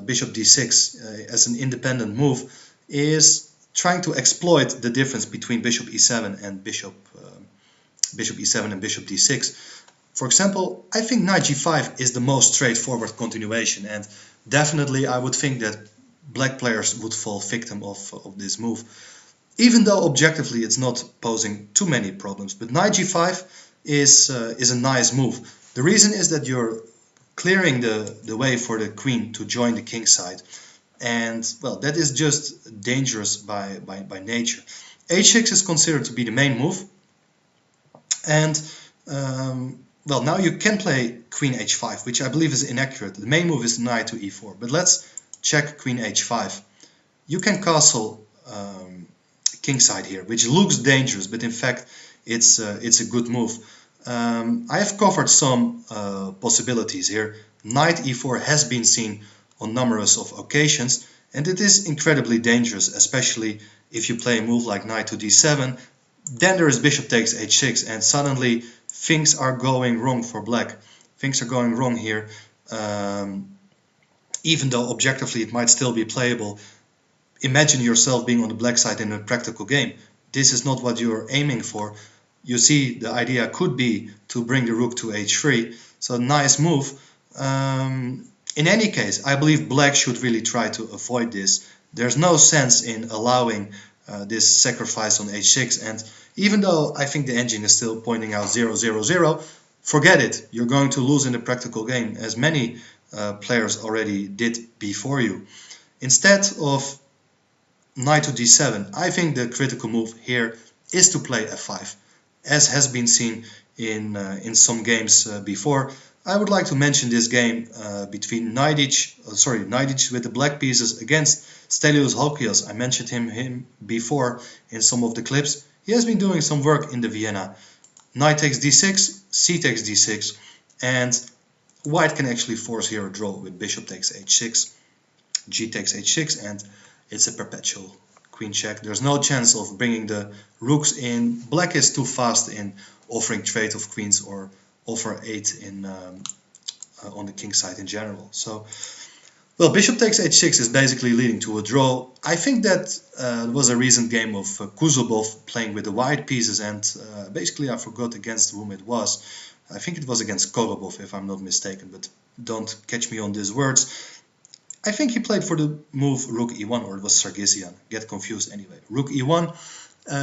bishop d6 as an independent move is trying to exploit the difference between bishop e7 and bishop e7 and bishop d6. For example, I think knight g5 is the most straightforward continuation, and definitely I would think that black players would fall victim of this move. Even though objectively it's not posing too many problems, but knight g5 is a nice move. The reason is that you're clearing the way for the queen to join the king side, and well, that is just dangerous by nature. h6 is considered to be the main move, and well, now you can play queen h5, which I believe is inaccurate. The main move is knight to e4, but let's check queen h5. You can castle kingside here, which looks dangerous, but in fact it's a good move. I have covered some possibilities here. Knight e4 has been seen on numerous of occasions, and it is incredibly dangerous, especially if you play a move like knight to d7. Then there is bishop takes h6, and suddenly things are going wrong for black. Things are going wrong here, even though objectively it might still be playable. Imagine yourself being on the black side in a practical game. This is not what you're aiming for. You see, the idea could be to bring the rook to h3, so nice move. In any case, I believe black should really try to avoid this. There's no sense in allowing this sacrifice on h6, and even though I think the engine is still pointing out 0-0-0, forget it. You're going to lose in the practical game, as many players already did before you. Instead of knight to d7, I think the critical move here is to play f5, as has been seen in some games before. I would like to mention this game between Neidich with the black pieces against Stelios Halkias. I mentioned him before in some of the clips. He has been doing some work in the Vienna. Knight takes d6, c takes d6, and white can actually force here a draw with bishop takes h6, g takes h6, and it's a perpetual queen check. There's no chance of bringing the rooks in. Black is too fast in offering trade of queens or offer 8 in on the king side in general. So, well, bishop takes h6 is basically leading to a draw. I think that was a recent game of Kuzubov playing with the white pieces, and basically I forgot against whom it was. I think it was against Korobov, if I'm not mistaken, but don't catch me on these words. I think he played for the move rook e1, or it was Sargsyan. Get confused anyway. Rook e1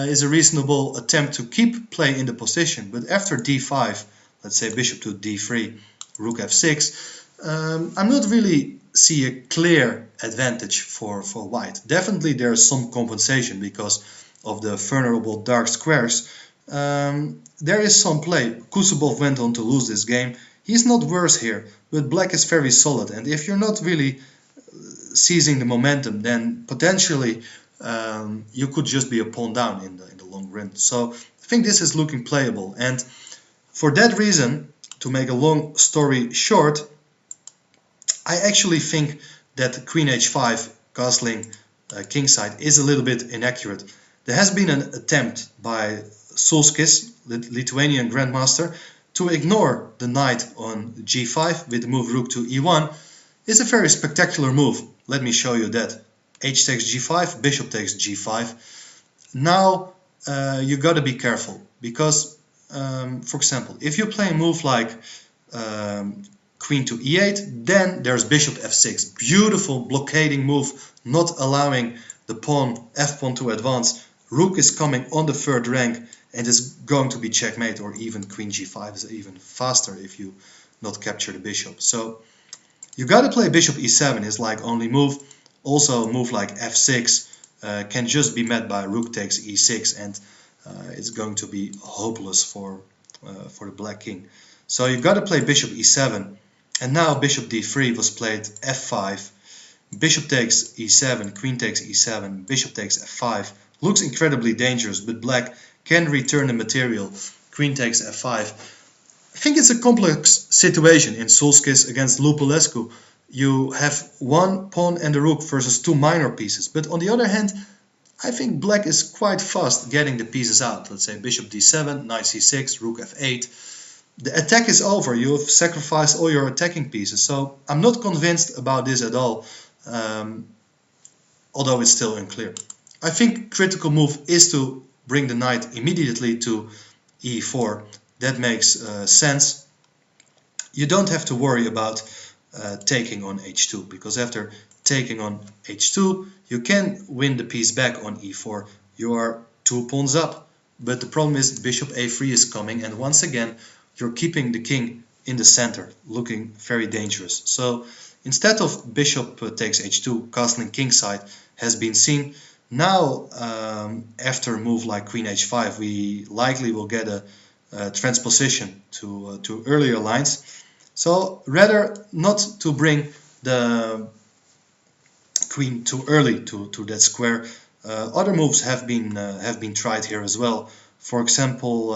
is a reasonable attempt to keep play in the position, but after d5, let's say bishop to d3, rook f6, I'm not really see a clear advantage for white. Definitely there is some compensation because of the vulnerable dark squares. There is some play. Kuzubov went on to lose this game. He's not worse here, but black is very solid, and if you're not really seizing the momentum, then potentially you could just be a pawn down in the long run. So I think this is looking playable, and for that reason, to make a long story short, I actually think that queen h5 castling kingside is a little bit inaccurate. There has been an attempt by Sulskis, the Lithuanian grandmaster, to ignore the knight on g5 with the move rook to e1. It's a very spectacular move. Let me show you that. H takes g5, bishop takes g5. Now you gotta be careful because, for example, if you play a move like queen to e8, then there's bishop f6. Beautiful blockading move, not allowing the pawn, f-pawn to advance. Rook is coming on the third rank and is going to be checkmate, or even queen g5 is even faster if you not capture the bishop. So you gotta play bishop e7 is like only move. Also a move like f6 can just be met by rook takes e6, and it's going to be hopeless for the black king. So you gotta play bishop e7. And now bishop d3 was played, f5, bishop takes e7, queen takes e7, bishop takes f5. Looks incredibly dangerous, but black can return the material. Queen takes f5. I think it's a complex situation in Solskis against Lupulescu. You have one pawn and a rook versus two minor pieces, but on the other hand, I think black is quite fast getting the pieces out. Let's say bishop d7, knight c6, rook f8. The attack is over. You have sacrificed all your attacking pieces. So I'm not convinced about this at all, although it's still unclear. I think critical move is to bring the knight immediately to e4. That makes sense. You don't have to worry about taking on h2, because after taking on h2 you can win the piece back on e4. You are 2 pawns up, but the problem is bishop a3 is coming, and once again you're keeping the king in the center, looking very dangerous. So instead of bishop takes h2, castling kingside has been seen. Now after a move like queen h5 we likely will get a transposition to earlier lines. So rather not to bring the queen too early to that square. Other moves have been tried here as well. For example,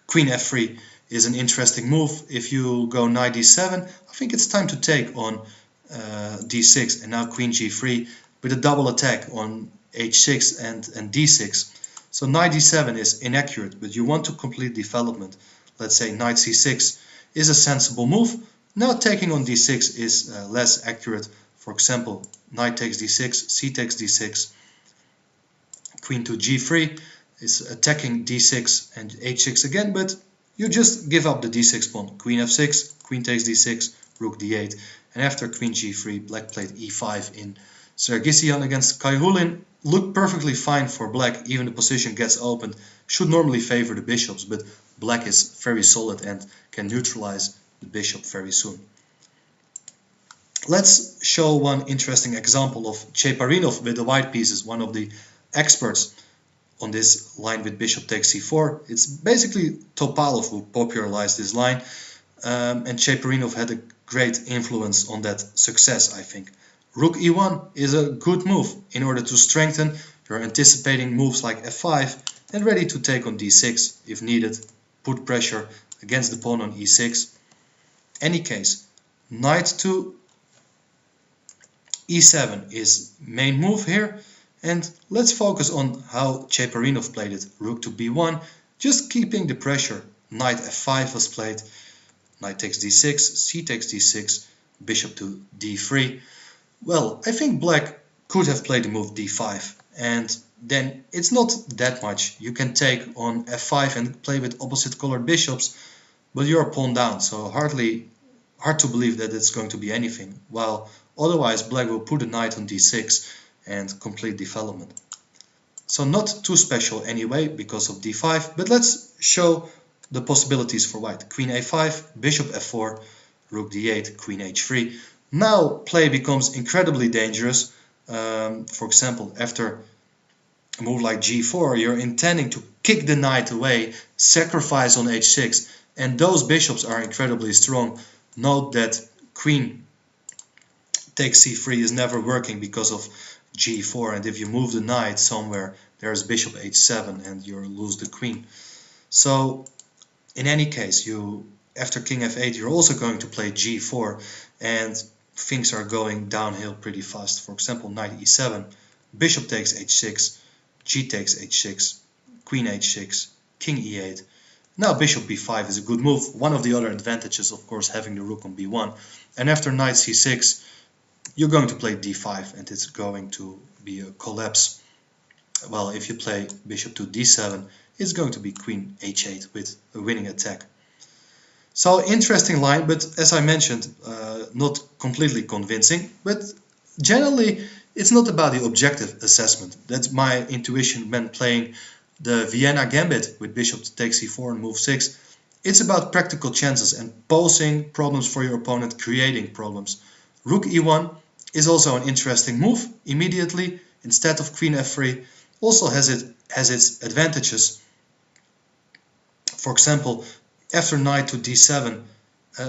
queen f3 is an interesting move. If you go knight d7, I think it's time to take on d6, and now queen g3 with a double attack on h6 and d6. So knight d7 is inaccurate, but you want to complete development. Let's say knight c6 is a sensible move. Now taking on d6 is less accurate. For example, knight takes d6, c takes d6, queen to g3 is attacking d6 and h6 again, but you just give up the d6 pawn. Queen f6, queen takes d6, rook d8, and after queen g3, black played e5 in Sargsyan against Kaihulin. Looked perfectly fine for black, even the position gets opened. Should normally favor the bishops, but black is very solid and can neutralize the bishop very soon. Let's show one interesting example of Cheparinov with the white pieces, one of the experts on this line with bishop takes c4. It's basically Topalov who popularized this line, and Cheparinov had a great influence on that success, I think. Rook e1 is a good move in order to strengthen. You're anticipating moves like f5 and ready to take on d6 if needed. Put pressure against the pawn on e6. Any case, knight to e7 is main move here, and let's focus on how Cheparinov played it. Rook to b1, just keeping the pressure. Knight f5 was played, knight takes d6, c takes d6, bishop to d3. Well, I think black could have played the move d5, and then it's not that much. You can take on f5 and play with opposite colored bishops, but you're a pawn down, so hard to believe that it's going to be anything, while otherwise black will put a knight on d6 and complete development. So not too special anyway because of d5, but let's show the possibilities for white. Queen a5, bishop f4, rook d8, queen h3. Now play becomes incredibly dangerous. For example, after a move like g4, you're intending to kick the knight away, sacrifice on h6, and those bishops are incredibly strong. Note that queen takes c3 is never working because of g4, and if you move the knight somewhere, there's bishop h7 and you lose the queen. So in any case, after king f8 you're also going to play g4, and things are going downhill pretty fast. For example, knight e7, bishop takes h6, g takes h6, queen h6, king e8. Now bishop b5 is a good move. One of the other advantages, of course, having the rook on b1. And after knight c6, you're going to play d5, and it's going to be a collapse. Well, if you play bishop to d7, it's going to be queen h8 with a winning attack. So interesting line, but as I mentioned, not completely convincing. But generally, it's not about the objective assessment. That's my intuition when playing the Vienna Gambit with bishop takes c4 and move 6. It's about practical chances and posing problems for your opponent, creating problems. Rook e1 is also an interesting move immediately instead of queen f3. Also has its advantages. For example, after knight to d7,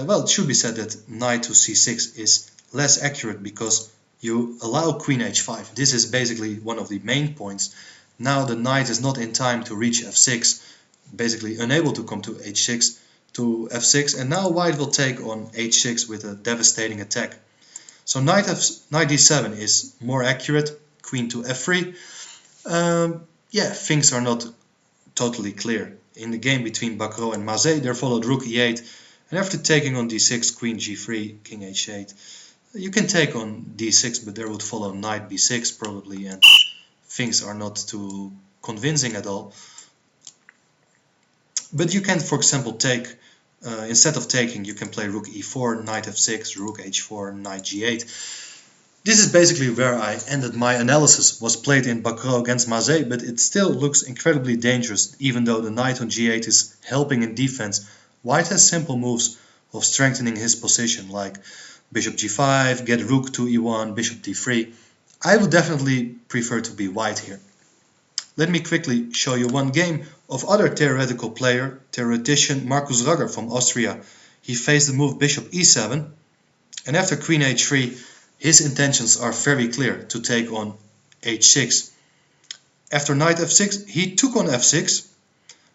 Well, it should be said that knight to c6 is less accurate because you allow queen h5. This is basically one of the main points. Now the knight is not in time to reach f6, basically unable to come to h6 to f6, and now white will take on h6 with a devastating attack. So knight d7 is more accurate, queen to f3. Yeah, things are not totally clear. In the game between Bacro and Mazet, there followed rook e8, and after taking on d6, queen g3, king h8, you can take on d6, but there would follow knight b6 probably, and things are not too convincing at all. But you can, for example, take, instead of taking, you can play rook e4, knight f6, rook h4, knight g8. This is basically where I ended my analysis. Was played in Bacro against Mazet, but it still looks incredibly dangerous, even though the knight on g8 is helping in defense. White has simple moves of strengthening his position, like bishop g5, get rook to e1, bishop d3. I would definitely prefer to be white here. Let me quickly show you one game of other theoretician Markus Ragger from Austria. He faced the move bishop e7, and after queen h3, his intentions are very clear to take on h6. After knight f6, he took on f6,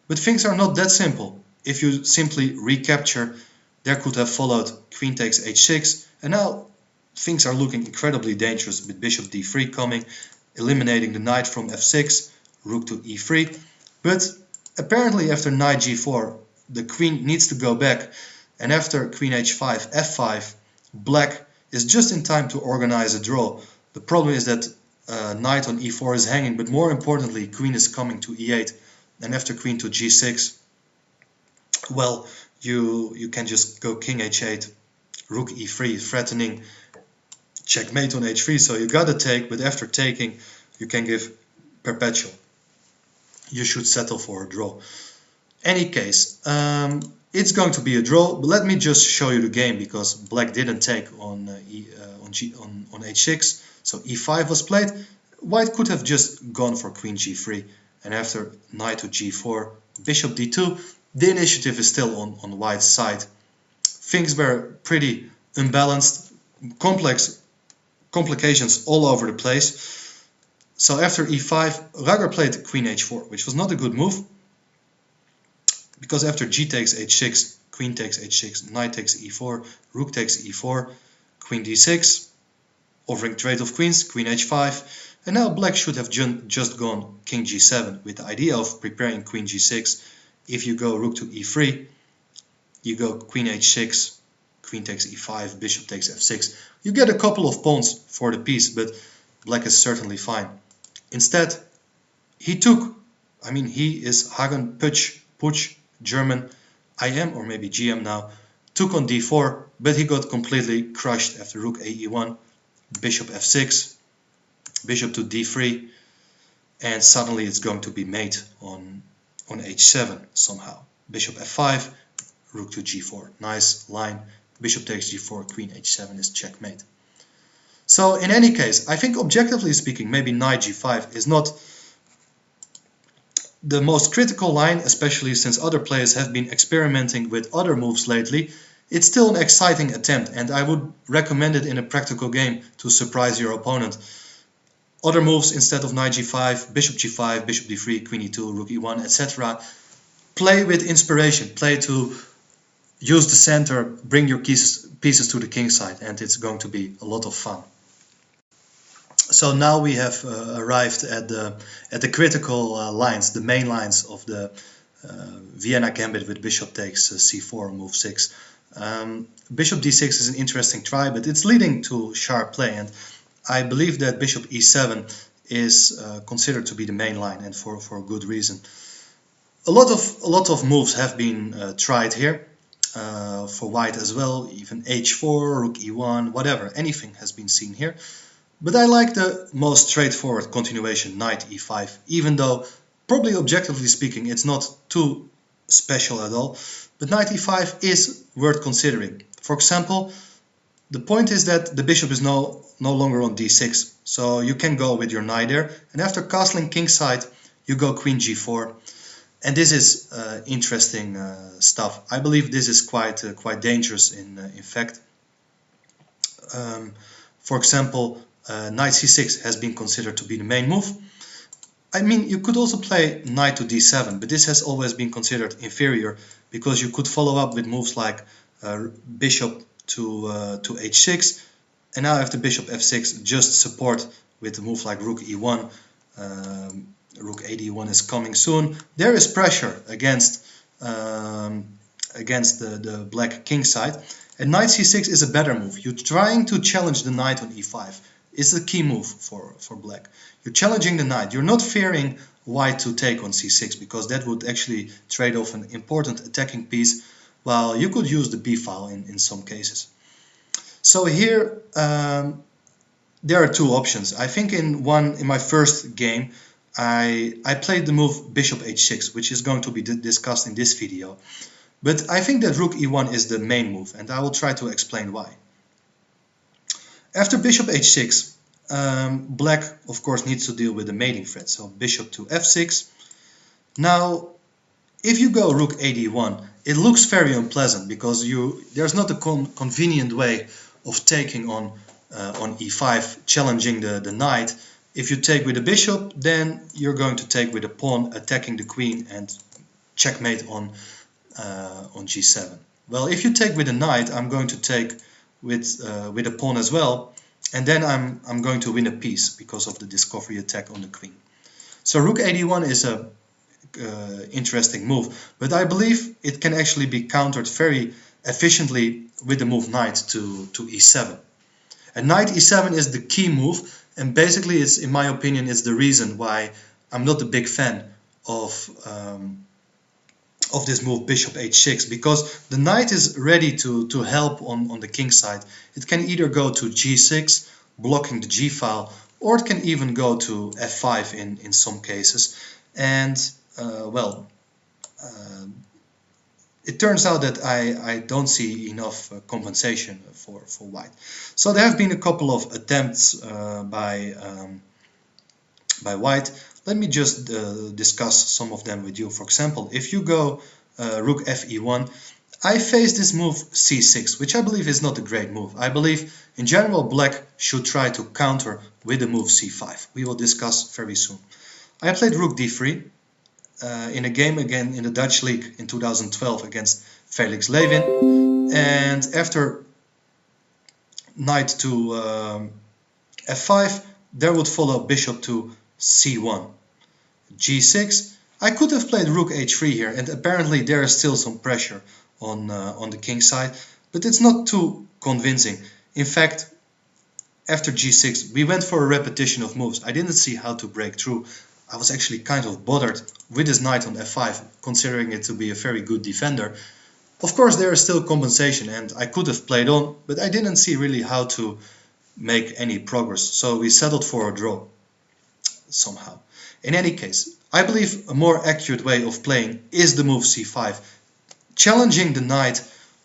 but things are not that simple. If you simply recapture, there could have followed queen takes h6, and now things are looking incredibly dangerous with bishop d3 coming, eliminating the knight from f6, rook to e3. But apparently after knight g4, the queen needs to go back, and after queen h5, f5, black is just in time to organize a draw. The problem is that knight on e4 is hanging, but more importantly, queen is coming to e8, and after queen to g6, well, you can just go king h8, rook e3, threatening checkmate on h3, so you gotta take, but after taking, you can give perpetual. You should settle for a draw. Any case, it's going to be a draw, but let me just show you the game, because black didn't take on h6, so e5 was played. White could have just gone for queen g3, and after knight to g4, bishop d2, the initiative is still on white's side. Things were pretty unbalanced, complications all over the place. So after e5, Ragger played queen h4, which was not a good move, because after g takes h6, queen takes h6, knight takes e4, rook takes e4, queen d6, offering trade of queens, queen h5, and now black should have just gone king g7 with the idea of preparing queen g6. If you go rook to e3, you go queen h6, queen takes e5, bishop takes f6. You get a couple of pawns for the piece, but black is certainly fine. Instead, he is Hagen Puch, German, IM or maybe GM now, took on d4, but he got completely crushed after rook ae1, bishop f6, bishop to d3, and suddenly it's going to be mate on h7 somehow. Bishop f5, rook to g4, nice line, bishop takes g4, queen h7 is checkmate. So in any case, I think objectively speaking, maybe knight g5 is not the most critical line, especially since other players have been experimenting with other moves lately. It's still an exciting attempt, and I would recommend it in a practical game to surprise your opponent. Other moves instead of knight g5, bishop g5, bishop d3, queen e2, rook e1, etc. Play with inspiration, play to use the center, bring your pieces to the king side, and it's going to be a lot of fun. So now we have arrived at the critical lines, the main lines of the Vienna Gambit with bishop takes c4 move 6. Bishop d6 is an interesting try, but it's leading to sharp play, and I believe that bishop e7 is considered to be the main line, and for a good reason. A lot of moves have been tried here for white as well, even h4, rook e1, whatever, anything has been seen here. But I like the most straightforward continuation, knight e5, even though probably objectively speaking it's not too special at all, but knight e5 is worth considering. For example, the point is that the bishop is no longer on d6, so you can go with your knight there, and after castling kingside you go queen g4. And this is interesting stuff. I believe this is quite dangerous in fact. For example, knight c6 has been considered to be the main move. I mean, you could also play knight to d7, but this has always been considered inferior because you could follow up with moves like bishop to h6, and now after bishop f6, just support with a move like rook e1. Rook ad1 is coming soon. There is pressure against the black king side, and knight c6 is a better move. You're trying to challenge the knight on e5. It's a key move for black. You're challenging the knight. You're not fearing white to take on c6 because that would actually trade off an important attacking piece, while you could use the b file in some cases. So here there are two options. I think in my first game I played the move bishop h6, which is going to be discussed in this video. But I think that rook e1 is the main move, and I will try to explain why. After bishop h6, black of course needs to deal with the mating threat, so bishop to f6. Now if you go rook ad1, it looks very unpleasant because there's not a convenient way of taking on e5, challenging the knight. If you take with a bishop, then you're going to take with a pawn, attacking the queen, and checkmate on g7. Well, if you take with a knight, I'm going to take with a pawn as well, and then I'm going to win a piece because of the discovery attack on the queen. So rook ad1 is a interesting move, but I believe it can actually be countered very efficiently with the move knight to e7. And knight e7 is the key move, and basically it's, in my opinion, it's the reason why I'm not a big fan of this move bishop h6, because the knight is ready to help on the king side. It can either go to g6, blocking the g file, or it can even go to f5 in some cases. And it turns out that I don't see enough compensation for white. So there have been a couple of attempts by white. Let me just discuss some of them with you. For example, if you go rook fe1, I face this move c6, which I believe is not a great move. I believe in general black should try to counter with the move c5. We will discuss very soon. I played rook d3 in a game again in the Dutch league in 2012 against Felix Levin, and after knight to f5, there would follow bishop to c1, g6. I could have played rook h3 here, and apparently there is still some pressure on the king side, but it's not too convincing. In fact, after g6, we went for a repetition of moves. I didn't see how to break through. I was actually kind of bothered with his knight on f5, considering it to be a very good defender. Of course, there is still compensation, and I could have played on, but I didn't see really how to make any progress. So we settled for a draw somehow. In any case, I believe a more accurate way of playing is the move c5. Challenging the knight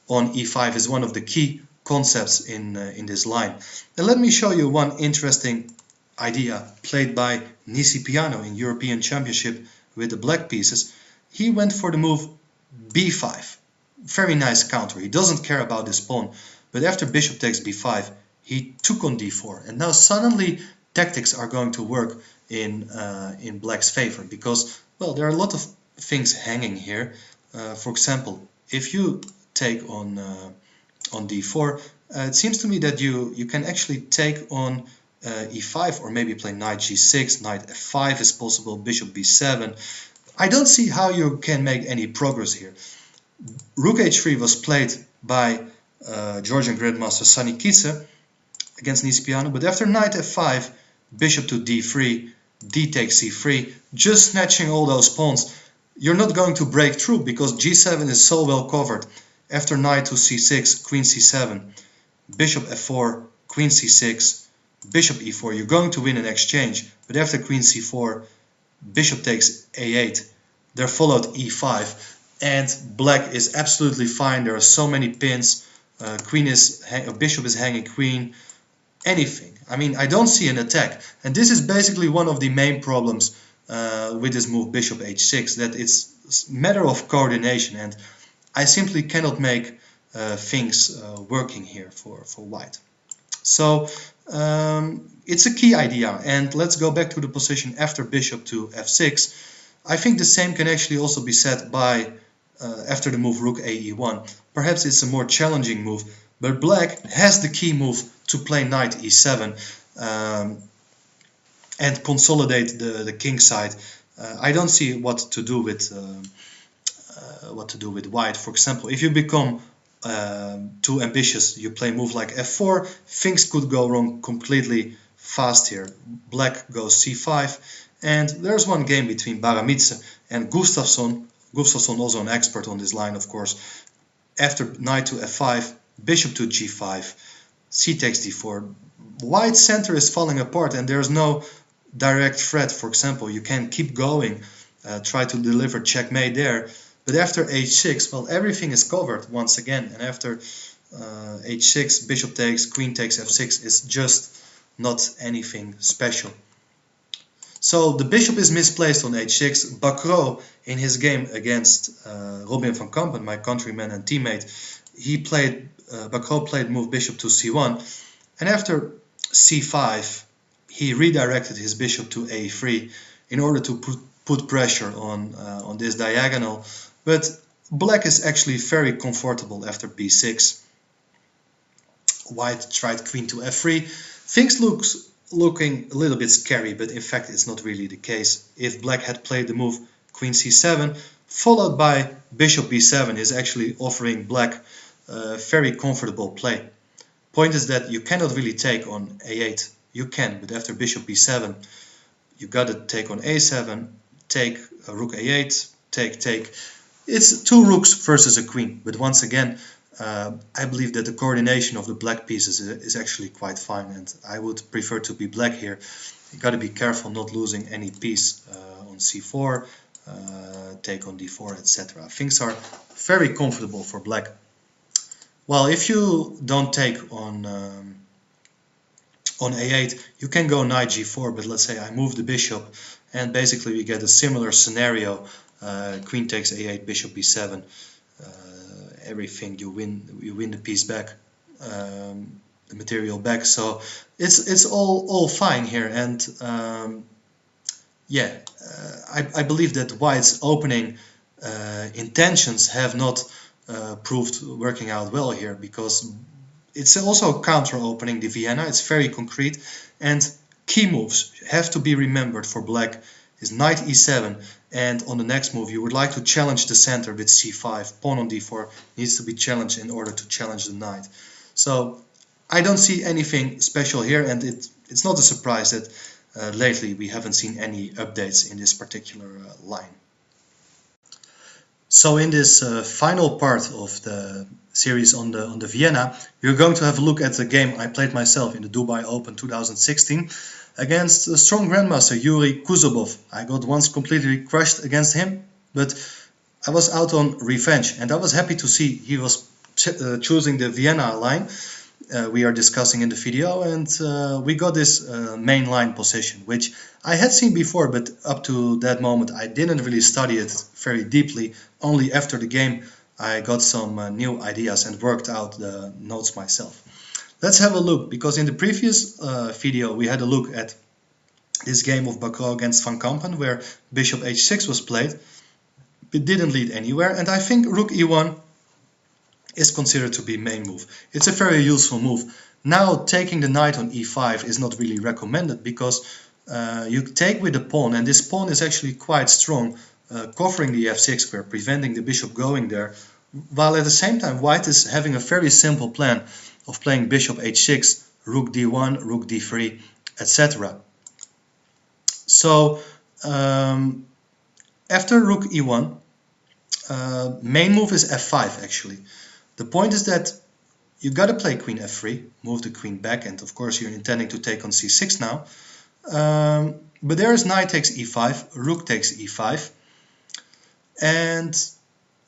on e5 is one of the key concepts in this line. And let me show you one interesting idea played by Nisipiano in European Championship with the black pieces. He went for the move b5. Very nice counter. He doesn't care about this pawn, but after bishop takes b5, he took on d4, and now suddenly tactics are going to work in black's favor, because, well, there are a lot of things hanging here. For example, if you take on d4, it seems to me that you can actually take on e5, or maybe play knight g6, knight f5 is possible, bishop b7. I don't see how you can make any progress here. Rook h3 was played by Georgian Grandmaster Sunny Kiese against Nisipiano, but after knight f5, bishop to d3, d takes c3, just snatching all those pawns, you're not going to break through because g7 is so well covered. After knight to c6, queen c7, bishop f4, queen c6, bishop e4, you're going to win an exchange, but after queen c4, bishop takes a8, there followed e5, and black is absolutely fine. There are so many pins, bishop is hanging queen, anything. I mean, I don't see an attack, and this is basically one of the main problems with this move bishop h6 that it's a matter of coordination, and I simply cannot make things working here for white. So it's a key idea, and let's go back to the position after bishop to f6. I think the same can actually also be said by after the move rook a e1. Perhaps it's a more challenging move, but black has the key move to play knight e7 and consolidate the king side. I don't see what to do with white. For example, if you become too ambitious, you play move like f4, things could go wrong completely fast here. Black goes c5, and there's one game between Baramitse and Gustafsson. Gustafsson also an expert on this line, of course. After knight to f5, bishop to g5, c takes d4. White's center is falling apart, and there's no direct threat. For example, you can keep going, try to deliver checkmate there. But after h6, well, everything is covered once again. And after h6, bishop takes, queen takes f6 is just not anything special. So the bishop is misplaced on h6. Bacro, in his game against Robin van Kampen, my countryman and teammate, Bacro played move bishop to c1. And after c5, he redirected his bishop to a3 in order to put pressure on this diagonal. But black is actually very comfortable after b6. White tried queen to f3. Things looking a little bit scary, but in fact it's not really the case. If black had played the move queen c7 followed by bishop b7 is actually offering black very comfortable play. Point is that you cannot really take on a8. You can, but after bishop b7 you gotta take on a7, take rook a8, take. It's two rooks versus a queen, but once again I believe that the coordination of the black pieces is actually quite fine, and I would prefer to be black here. You gotta be careful not losing any piece on c4, take on d4, etc. Things are very comfortable for black. Well, if you don't take on a8, you can go knight g4, but let's say I move the bishop, and basically we get a similar scenario. Queen takes a8, bishop b7, everything, you win the piece back, the material back. So it's all fine here, and yeah, I believe that white's opening intentions have not proved working out well here, because it's also counter opening the Vienna. It's very concrete, and key moves have to be remembered for black is knight e7, and on the next move you would like to challenge the center with c5. Pawn on d4 needs to be challenged in order to challenge the knight. So I don't see anything special here, and it's not a surprise that lately we haven't seen any updates in this particular line. So in this final part of the series on the Vienna, we're going to have a look at the game I played myself in the Dubai Open 2016 against a strong grandmaster Yuri Kuzubov. I got once completely crushed against him, but I was out on revenge, and I was happy to see he was choosing the Vienna line we are discussing in the video, and we got this main line position, which I had seen before, but up to that moment I didn't really study it very deeply. Only after the game I got some new ideas and worked out the notes myself. Let's have a look, because in the previous video we had a look at this game of Bacro against Van Kampen, where bishop h6 was played. It didn't lead anywhere, and I think rook e1 is considered to be main move. It's a very useful move. Now taking the knight on e5 is not really recommended, because you take with the pawn, and this pawn is actually quite strong, covering the f6 square, preventing the bishop going there, while at the same time white is having a very simple plan of playing bishop h6, rook d1, rook d3, etc. So after rook e1, main move is f5 actually. The point is that you gotta play queen f3, move the queen back, and of course you're intending to take on c6 now. But there is knight takes e5, rook takes e5, and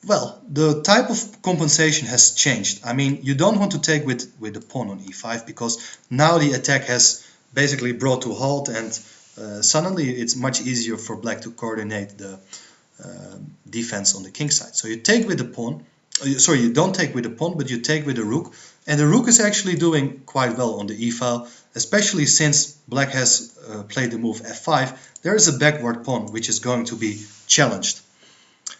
well, the type of compensation has changed. I mean, you don't want to take with the pawn on e5, because now the attack has basically brought to a halt, and suddenly it's much easier for black to coordinate the defense on the king side. So you take with the pawn, sorry, you don't take with the pawn, but you take with the rook, and the rook is actually doing quite well on the e-file, especially since black has played the move f5. There is a backward pawn which is going to be challenged.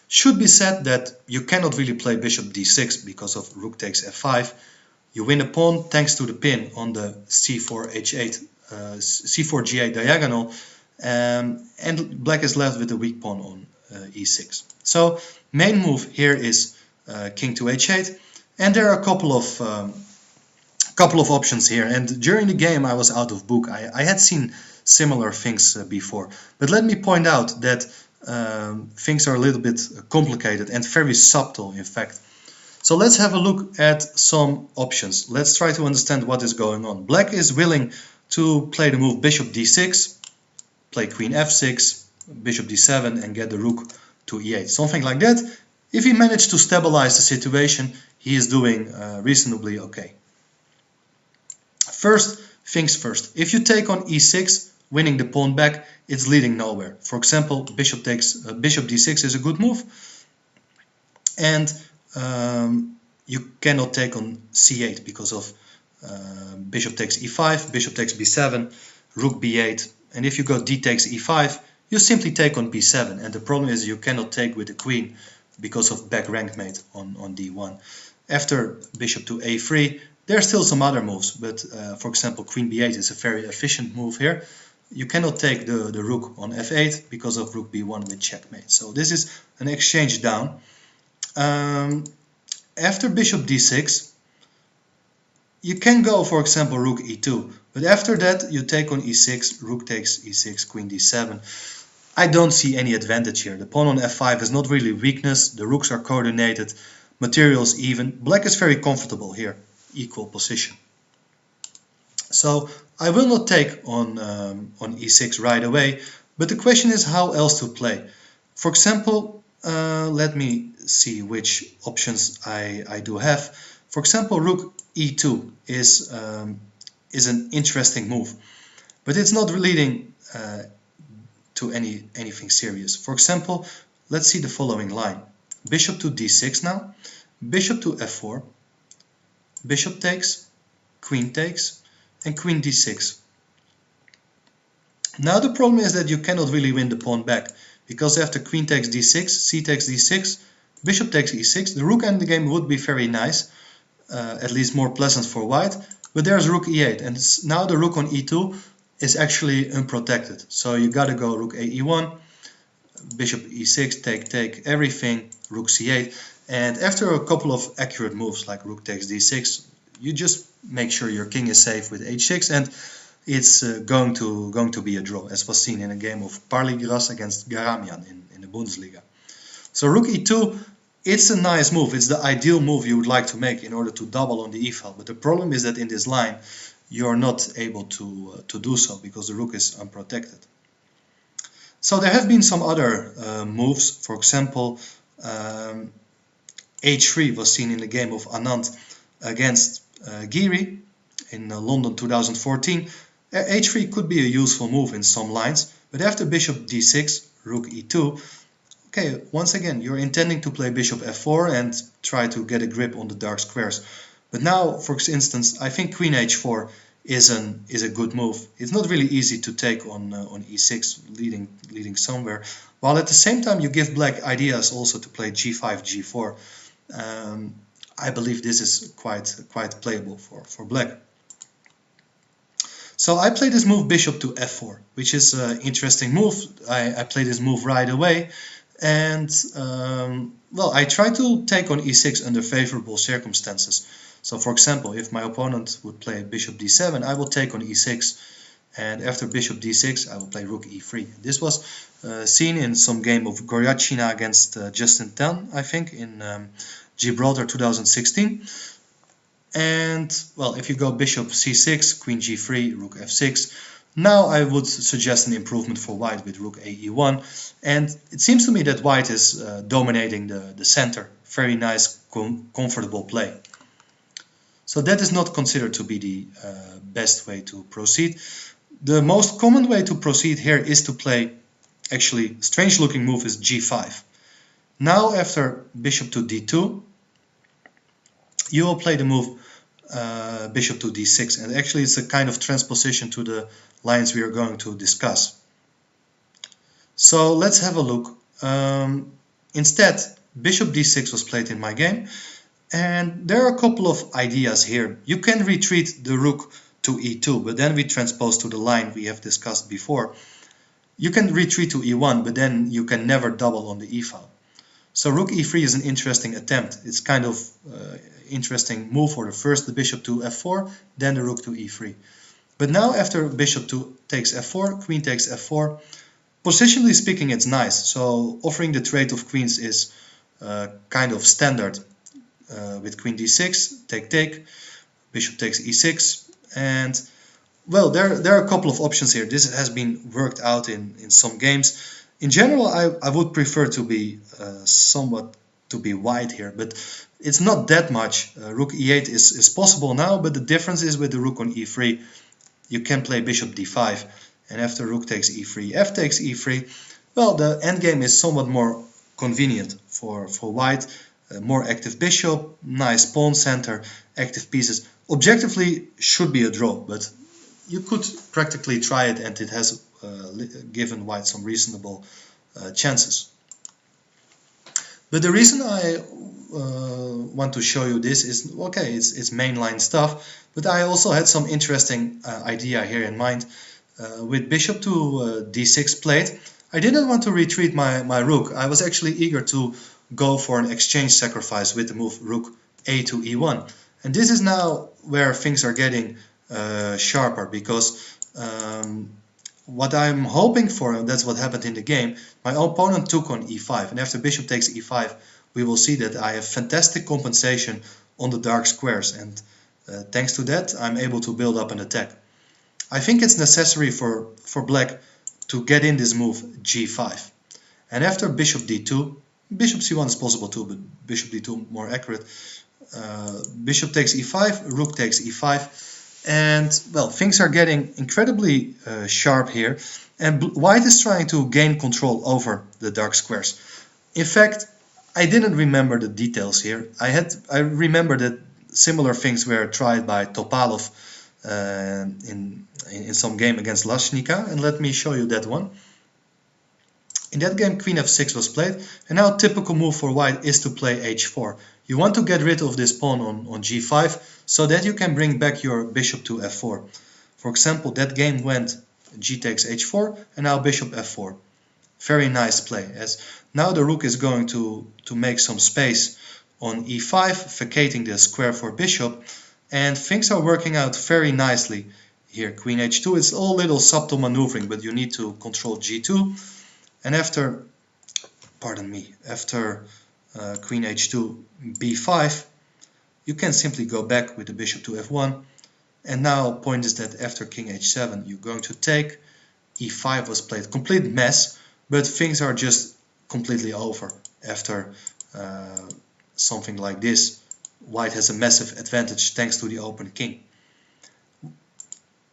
Should be said that you cannot really play bishop d6 because of rook takes f5. You win a pawn thanks to the pin on the c4 h8, c4 g8 diagonal, and black is left with a weak pawn on e6. So main move here is king to h8, and there are a couple of options here. And during the game I was out of book. I had seen similar things before, but let me point out that things are a little bit complicated and very subtle, in fact. So let's have a look at some options. Let's try to understand what is going on. Black is willing to play the move bishop d6, play queen f6, bishop d7, and get the rook to e8. Something like that. If he managed to stabilize the situation, he is doing reasonably okay. First things first. If you take on e6, winning the pawn back, it's leading nowhere. For example, bishop d6 is a good move, and you cannot take on c8 because of bishop takes e5, bishop takes b7, rook b8, and if you go d takes e5, you simply take on b7, and the problem is you cannot take with the queen because of back rank mate on d1. After bishop to a3, there are still some other moves, but for example queen b8 is a very efficient move here. You cannot take the rook on f8 because of rook b1 with checkmate. So this is an exchange down. After bishop d6, you can go, for example, rook e2, but after that you take on e6, rook takes e6, queen d7. I don't see any advantage here. The pawn on f5 is not really weakness, the rooks are coordinated, materials even. Black is very comfortable here, equal position. So I will not take on e6 right away, but the question is how else to play. For example, let me see which options I do have. For example, rook e2 is an interesting move, but it's not leading to anything serious. For example, let's see the following line. Bishop to d6 now, bishop to f4, bishop takes, queen takes, and queen d6. Now the problem is that you cannot really win the pawn back, because after queen takes d6, c takes d6, bishop takes e6, the rook endgame would be very nice, at least more pleasant for white, but there's rook e8, and now the rook on e2 is actually unprotected. So you gotta go rook a e1, bishop e6, take, everything, rook c8, and after a couple of accurate moves like rook takes d6, you just make sure your king is safe with h6, and it's going to be a draw, as was seen in a game of Parligras against Garamian in the Bundesliga. So rook e2, it's a nice move. It's the ideal move you would like to make in order to double on the e-file. But the problem is that in this line, you're not able to do so because the rook is unprotected. So there have been some other moves. For example, h3 was seen in the game of Anand against Giri in London 2014. h3 could be a useful move in some lines, but after bishop d6, rook e2, okay, once again you're intending to play bishop f4 and try to get a grip on the dark squares. But now, for instance, I think queen h4 is a good move. It's not really easy to take on e6, leading somewhere, while at the same time you give black ideas also to play g5, g4. I believe this is quite playable for black. So I play this move bishop to f4, which is an interesting move. I play this move right away, and well, I try to take on e6 under favorable circumstances. So for example, if my opponent would play bishop d7, I will take on e6, and after bishop d6 I will play rook e3. This was seen in some game of Goryachina against Justin Tan, I think, in Gibraltar 2016. And well, if you go bishop c6, queen g3, rook f6, now I would suggest an improvement for white with rook ae1, and it seems to me that white is dominating the center. Very nice, comfortable play. So that is not considered to be the best way to proceed. The most common way to proceed here is to play, actually strange looking move is g5. Now after bishop to d2, you will play the move bishop to d6, and actually it's a kind of transposition to the lines we are going to discuss. So let's have a look. Instead, bishop d6 was played in my game, and there are a couple of ideas here. You can retreat the rook to e2, but then we transpose to the line we have discussed before. You can retreat to e1, but then you can never double on the e file. So rook e3 is an interesting attempt. It's kind of interesting move for the bishop to f4, then the rook to e3. But now after bishop takes f4, queen takes f4, positionally speaking it's nice. So offering the trade of queens is kind of standard with queen d6, take, bishop takes e6, and well, there are a couple of options here. This has been worked out in some games. In general, I would prefer to be somewhat to be wide here, but it's not that much. Rook e8 is possible now, but the difference is with the rook on e3, you can play bishop d5, and after rook takes e3, f takes e3, well, the endgame is somewhat more convenient for white. More active bishop, nice pawn center, active pieces. Objectively, should be a draw, but you could practically try it, and it has given white some reasonable chances. But the reason I want to show you this is, okay, it's mainline stuff, but I also had some interesting idea here in mind. With bishop to d6 played, I didn't want to retreat my rook. I was actually eager to go for an exchange sacrifice with the move rook a to e1. And this is now where things are getting sharper, because what I'm hoping for, and that's what happened in the game, my opponent took on e5, and after bishop takes e5, we will see that I have fantastic compensation on the dark squares, and thanks to that I'm able to build up an attack. I think it's necessary for black to get in this move g5, and after bishop d2, bishop c1 is possible too, but bishop d2 more accurate, bishop takes e5, rook takes e5, and well, things are getting incredibly sharp here, and white is trying to gain control over the dark squares. In fact, I didn't remember the details here. I remember that similar things were tried by Topalov in some game against Lashnika, and let me show you that one. In that game, queen f6 was played, and now a typical move for white is to play h4. You want to get rid of this pawn on g5 so that you can bring back your bishop to f4. For example, that game went g takes h4 and now bishop f4. Very nice play, as now the rook is going to make some space on e5, vacating the square for bishop, and things are working out very nicely here. Queen h2, it's all little subtle maneuvering, but you need to control g2, and after, after queen h2, b5, you can simply go back with the bishop to f1, and now point is that after king h7 you're going to take, e5 was played, complete mess, but things are just completely over after something like this. White has a massive advantage thanks to the open king.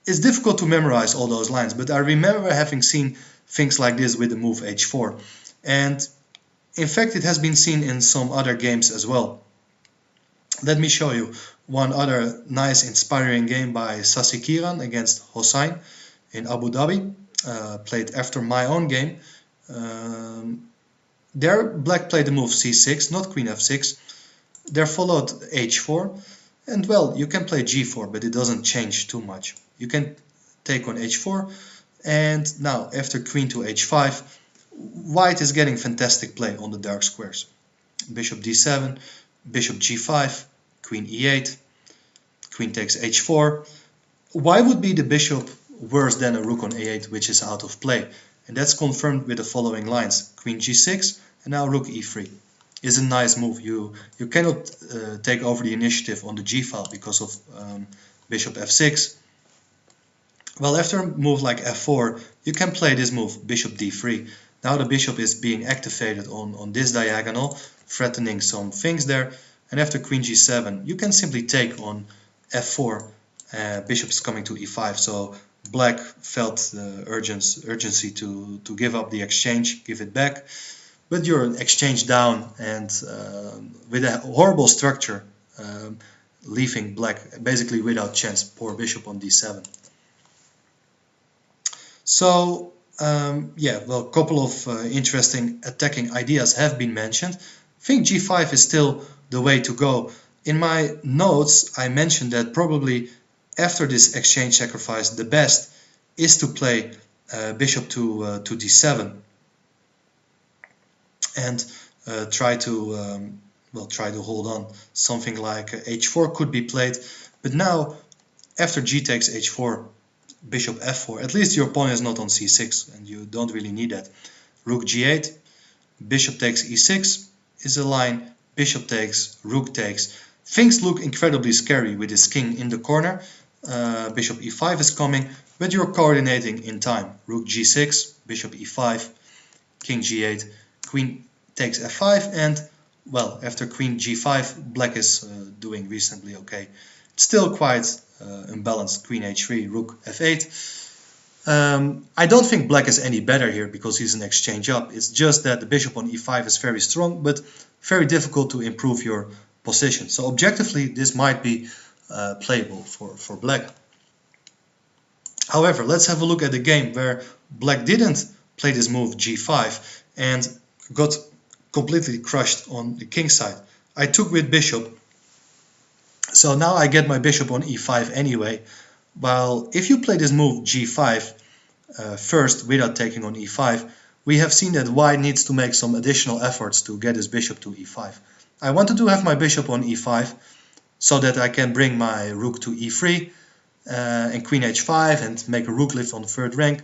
It's difficult to memorize all those lines, but I remember having seen things like this with the move h4, and in fact it has been seen in some other games as well. Let me show you one other nice inspiring game by Sasi Kiran against Hossein in Abu Dhabi, played after my own game. There black played the move c6, not queen f6. There followed h4, and well, you can play g4, but it doesn't change too much. You can take on h4, and now after queen to h5, white is getting fantastic play on the dark squares. Bishop d7, bishop g5, queen e8, queen takes h4. Why would be the bishop worse than a rook on a8, which is out of play? And that's confirmed with the following lines. Queen g6 and now rook e3 is a nice move. You cannot take over the initiative on the g file because of bishop f6. Well, after a move like f4, you can play this move, bishop d3. Now the bishop is being activated on this diagonal, threatening some things there. And after queen g7, you can simply take on f4. Bishop is coming to e5, so Black felt the urgency to give up the exchange, give it back, but you're exchange down, and with a horrible structure, leaving Black basically without chance. Poor bishop on d7. So yeah, well, a couple of interesting attacking ideas have been mentioned. I think g5 is still the way to go. In my notes, I mentioned that probably after this exchange sacrifice, the best is to play bishop to d7 and try to hold on. Something like h4 could be played, but now after g takes h4, bishop f4, at least your pawn is not on c6, and you don't really need that. Rook g8, bishop takes e6 is a line, bishop takes, rook takes. Things look incredibly scary with this king in the corner. Bishop e5 is coming, but you're coordinating in time. Rook g6, bishop e5, king g8, queen takes f5, and well, after queen g5, Black is doing reasonably okay. It's still quite imbalanced. Queen h3, rook f8. I don't think Black is any better here because he's an exchange up. It's just that the bishop on e5 is very strong, but very difficult to improve your position. So objectively, this might be playable for Black. However, let's have a look at the game where Black didn't play this move g5 and got completely crushed on the king side. I took with bishop, so now I get my bishop on e5 anyway. While if you play this move g5 first without taking on e5, we have seen that white needs to make some additional efforts to get his bishop to e5. I wanted to have my bishop on e5 so that I can bring my rook to e3 and queen h5 and make a rook lift on the third rank.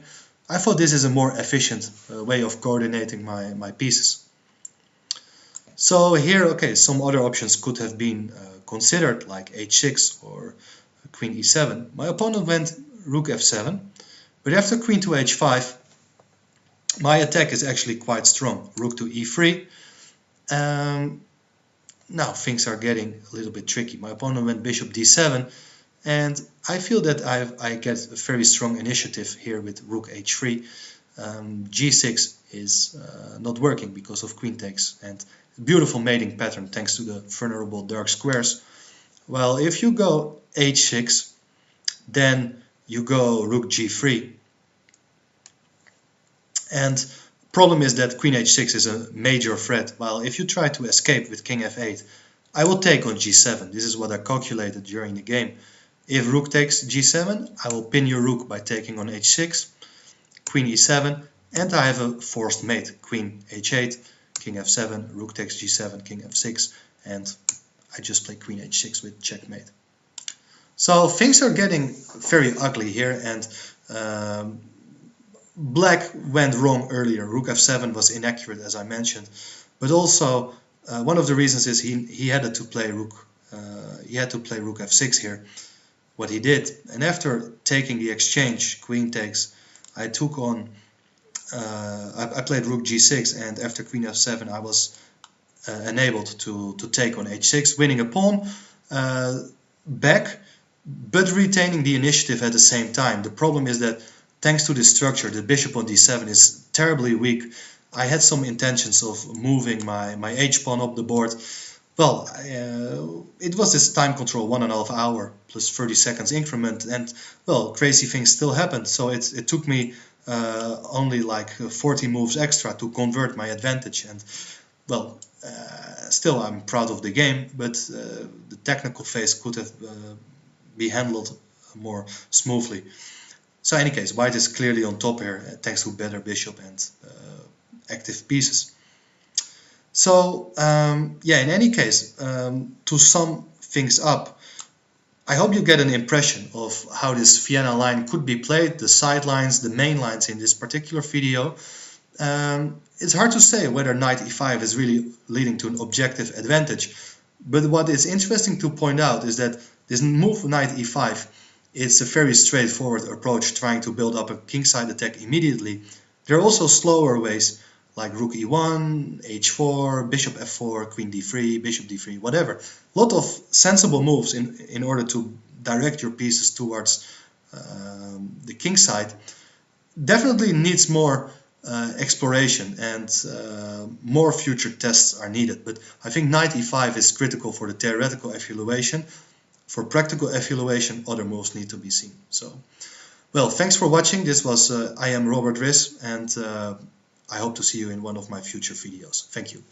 I thought this is a more efficient way of coordinating my pieces. So here, okay, some other options could have been considered, like h6 or queen e7. My opponent went rook f7, but after queen to h5, my attack is actually quite strong. Rook to e3. Now things are getting a little bit tricky. My opponent went bishop d7, and I feel that I get a very strong initiative here with rook h3. g6 is not working because of queen takes, and beautiful mating pattern thanks to the vulnerable dark squares. Well, if you go h6, then you go rook g3. And problem is that queen h6 is a major threat. While if you try to escape with king f8, I will take on g7. This is what I calculated during the game. If rook takes g7, I will pin your rook by taking on h6, queen e7, and I have a forced mate. Queen h8, king f7, rook takes g7, king f6, and I just play queen h6 with checkmate. So things are getting very ugly here, and Black went wrong earlier. Rook f7 was inaccurate, as I mentioned, but also one of the reasons is he had to play rook f6 here. What he did, and after taking the exchange, queen takes, I took on. I played rook g6, and after queen f7, I was enabled to take on h6, winning a pawn back, but retaining the initiative at the same time. The problem is that thanks to this structure, the bishop on d7 is terribly weak. I had some intentions of moving my h-pawn up the board. Well, it was this time control 1.5 hour plus 30 seconds increment, and well, crazy things still happened. So it took me only like 40 moves extra to convert my advantage, and well, still I'm proud of the game, but the technical phase could have be handled more smoothly. So in any case, white is clearly on top here thanks to better bishop and active pieces. So yeah, in any case, to sum things up, I hope you get an impression of how this Vienna line could be played, the side lines, the main lines in this particular video. It's hard to say whether knight e5 is really leading to an objective advantage, but what is interesting to point out is that this move knight e5 is a very straightforward approach, trying to build up a kingside attack immediately. There are also slower ways, like rook e1, h4, bishop f4, queen d3, bishop d3, whatever. A lot of sensible moves in order to direct your pieces towards the king side, definitely needs more exploration, and more future tests are needed. But I think knight e5 is critical for the theoretical evaluation. For practical evaluation, other moves need to be seen. So, well, thanks for watching. This was I am Robert Riss, and I hope to see you in one of my future videos. Thank you.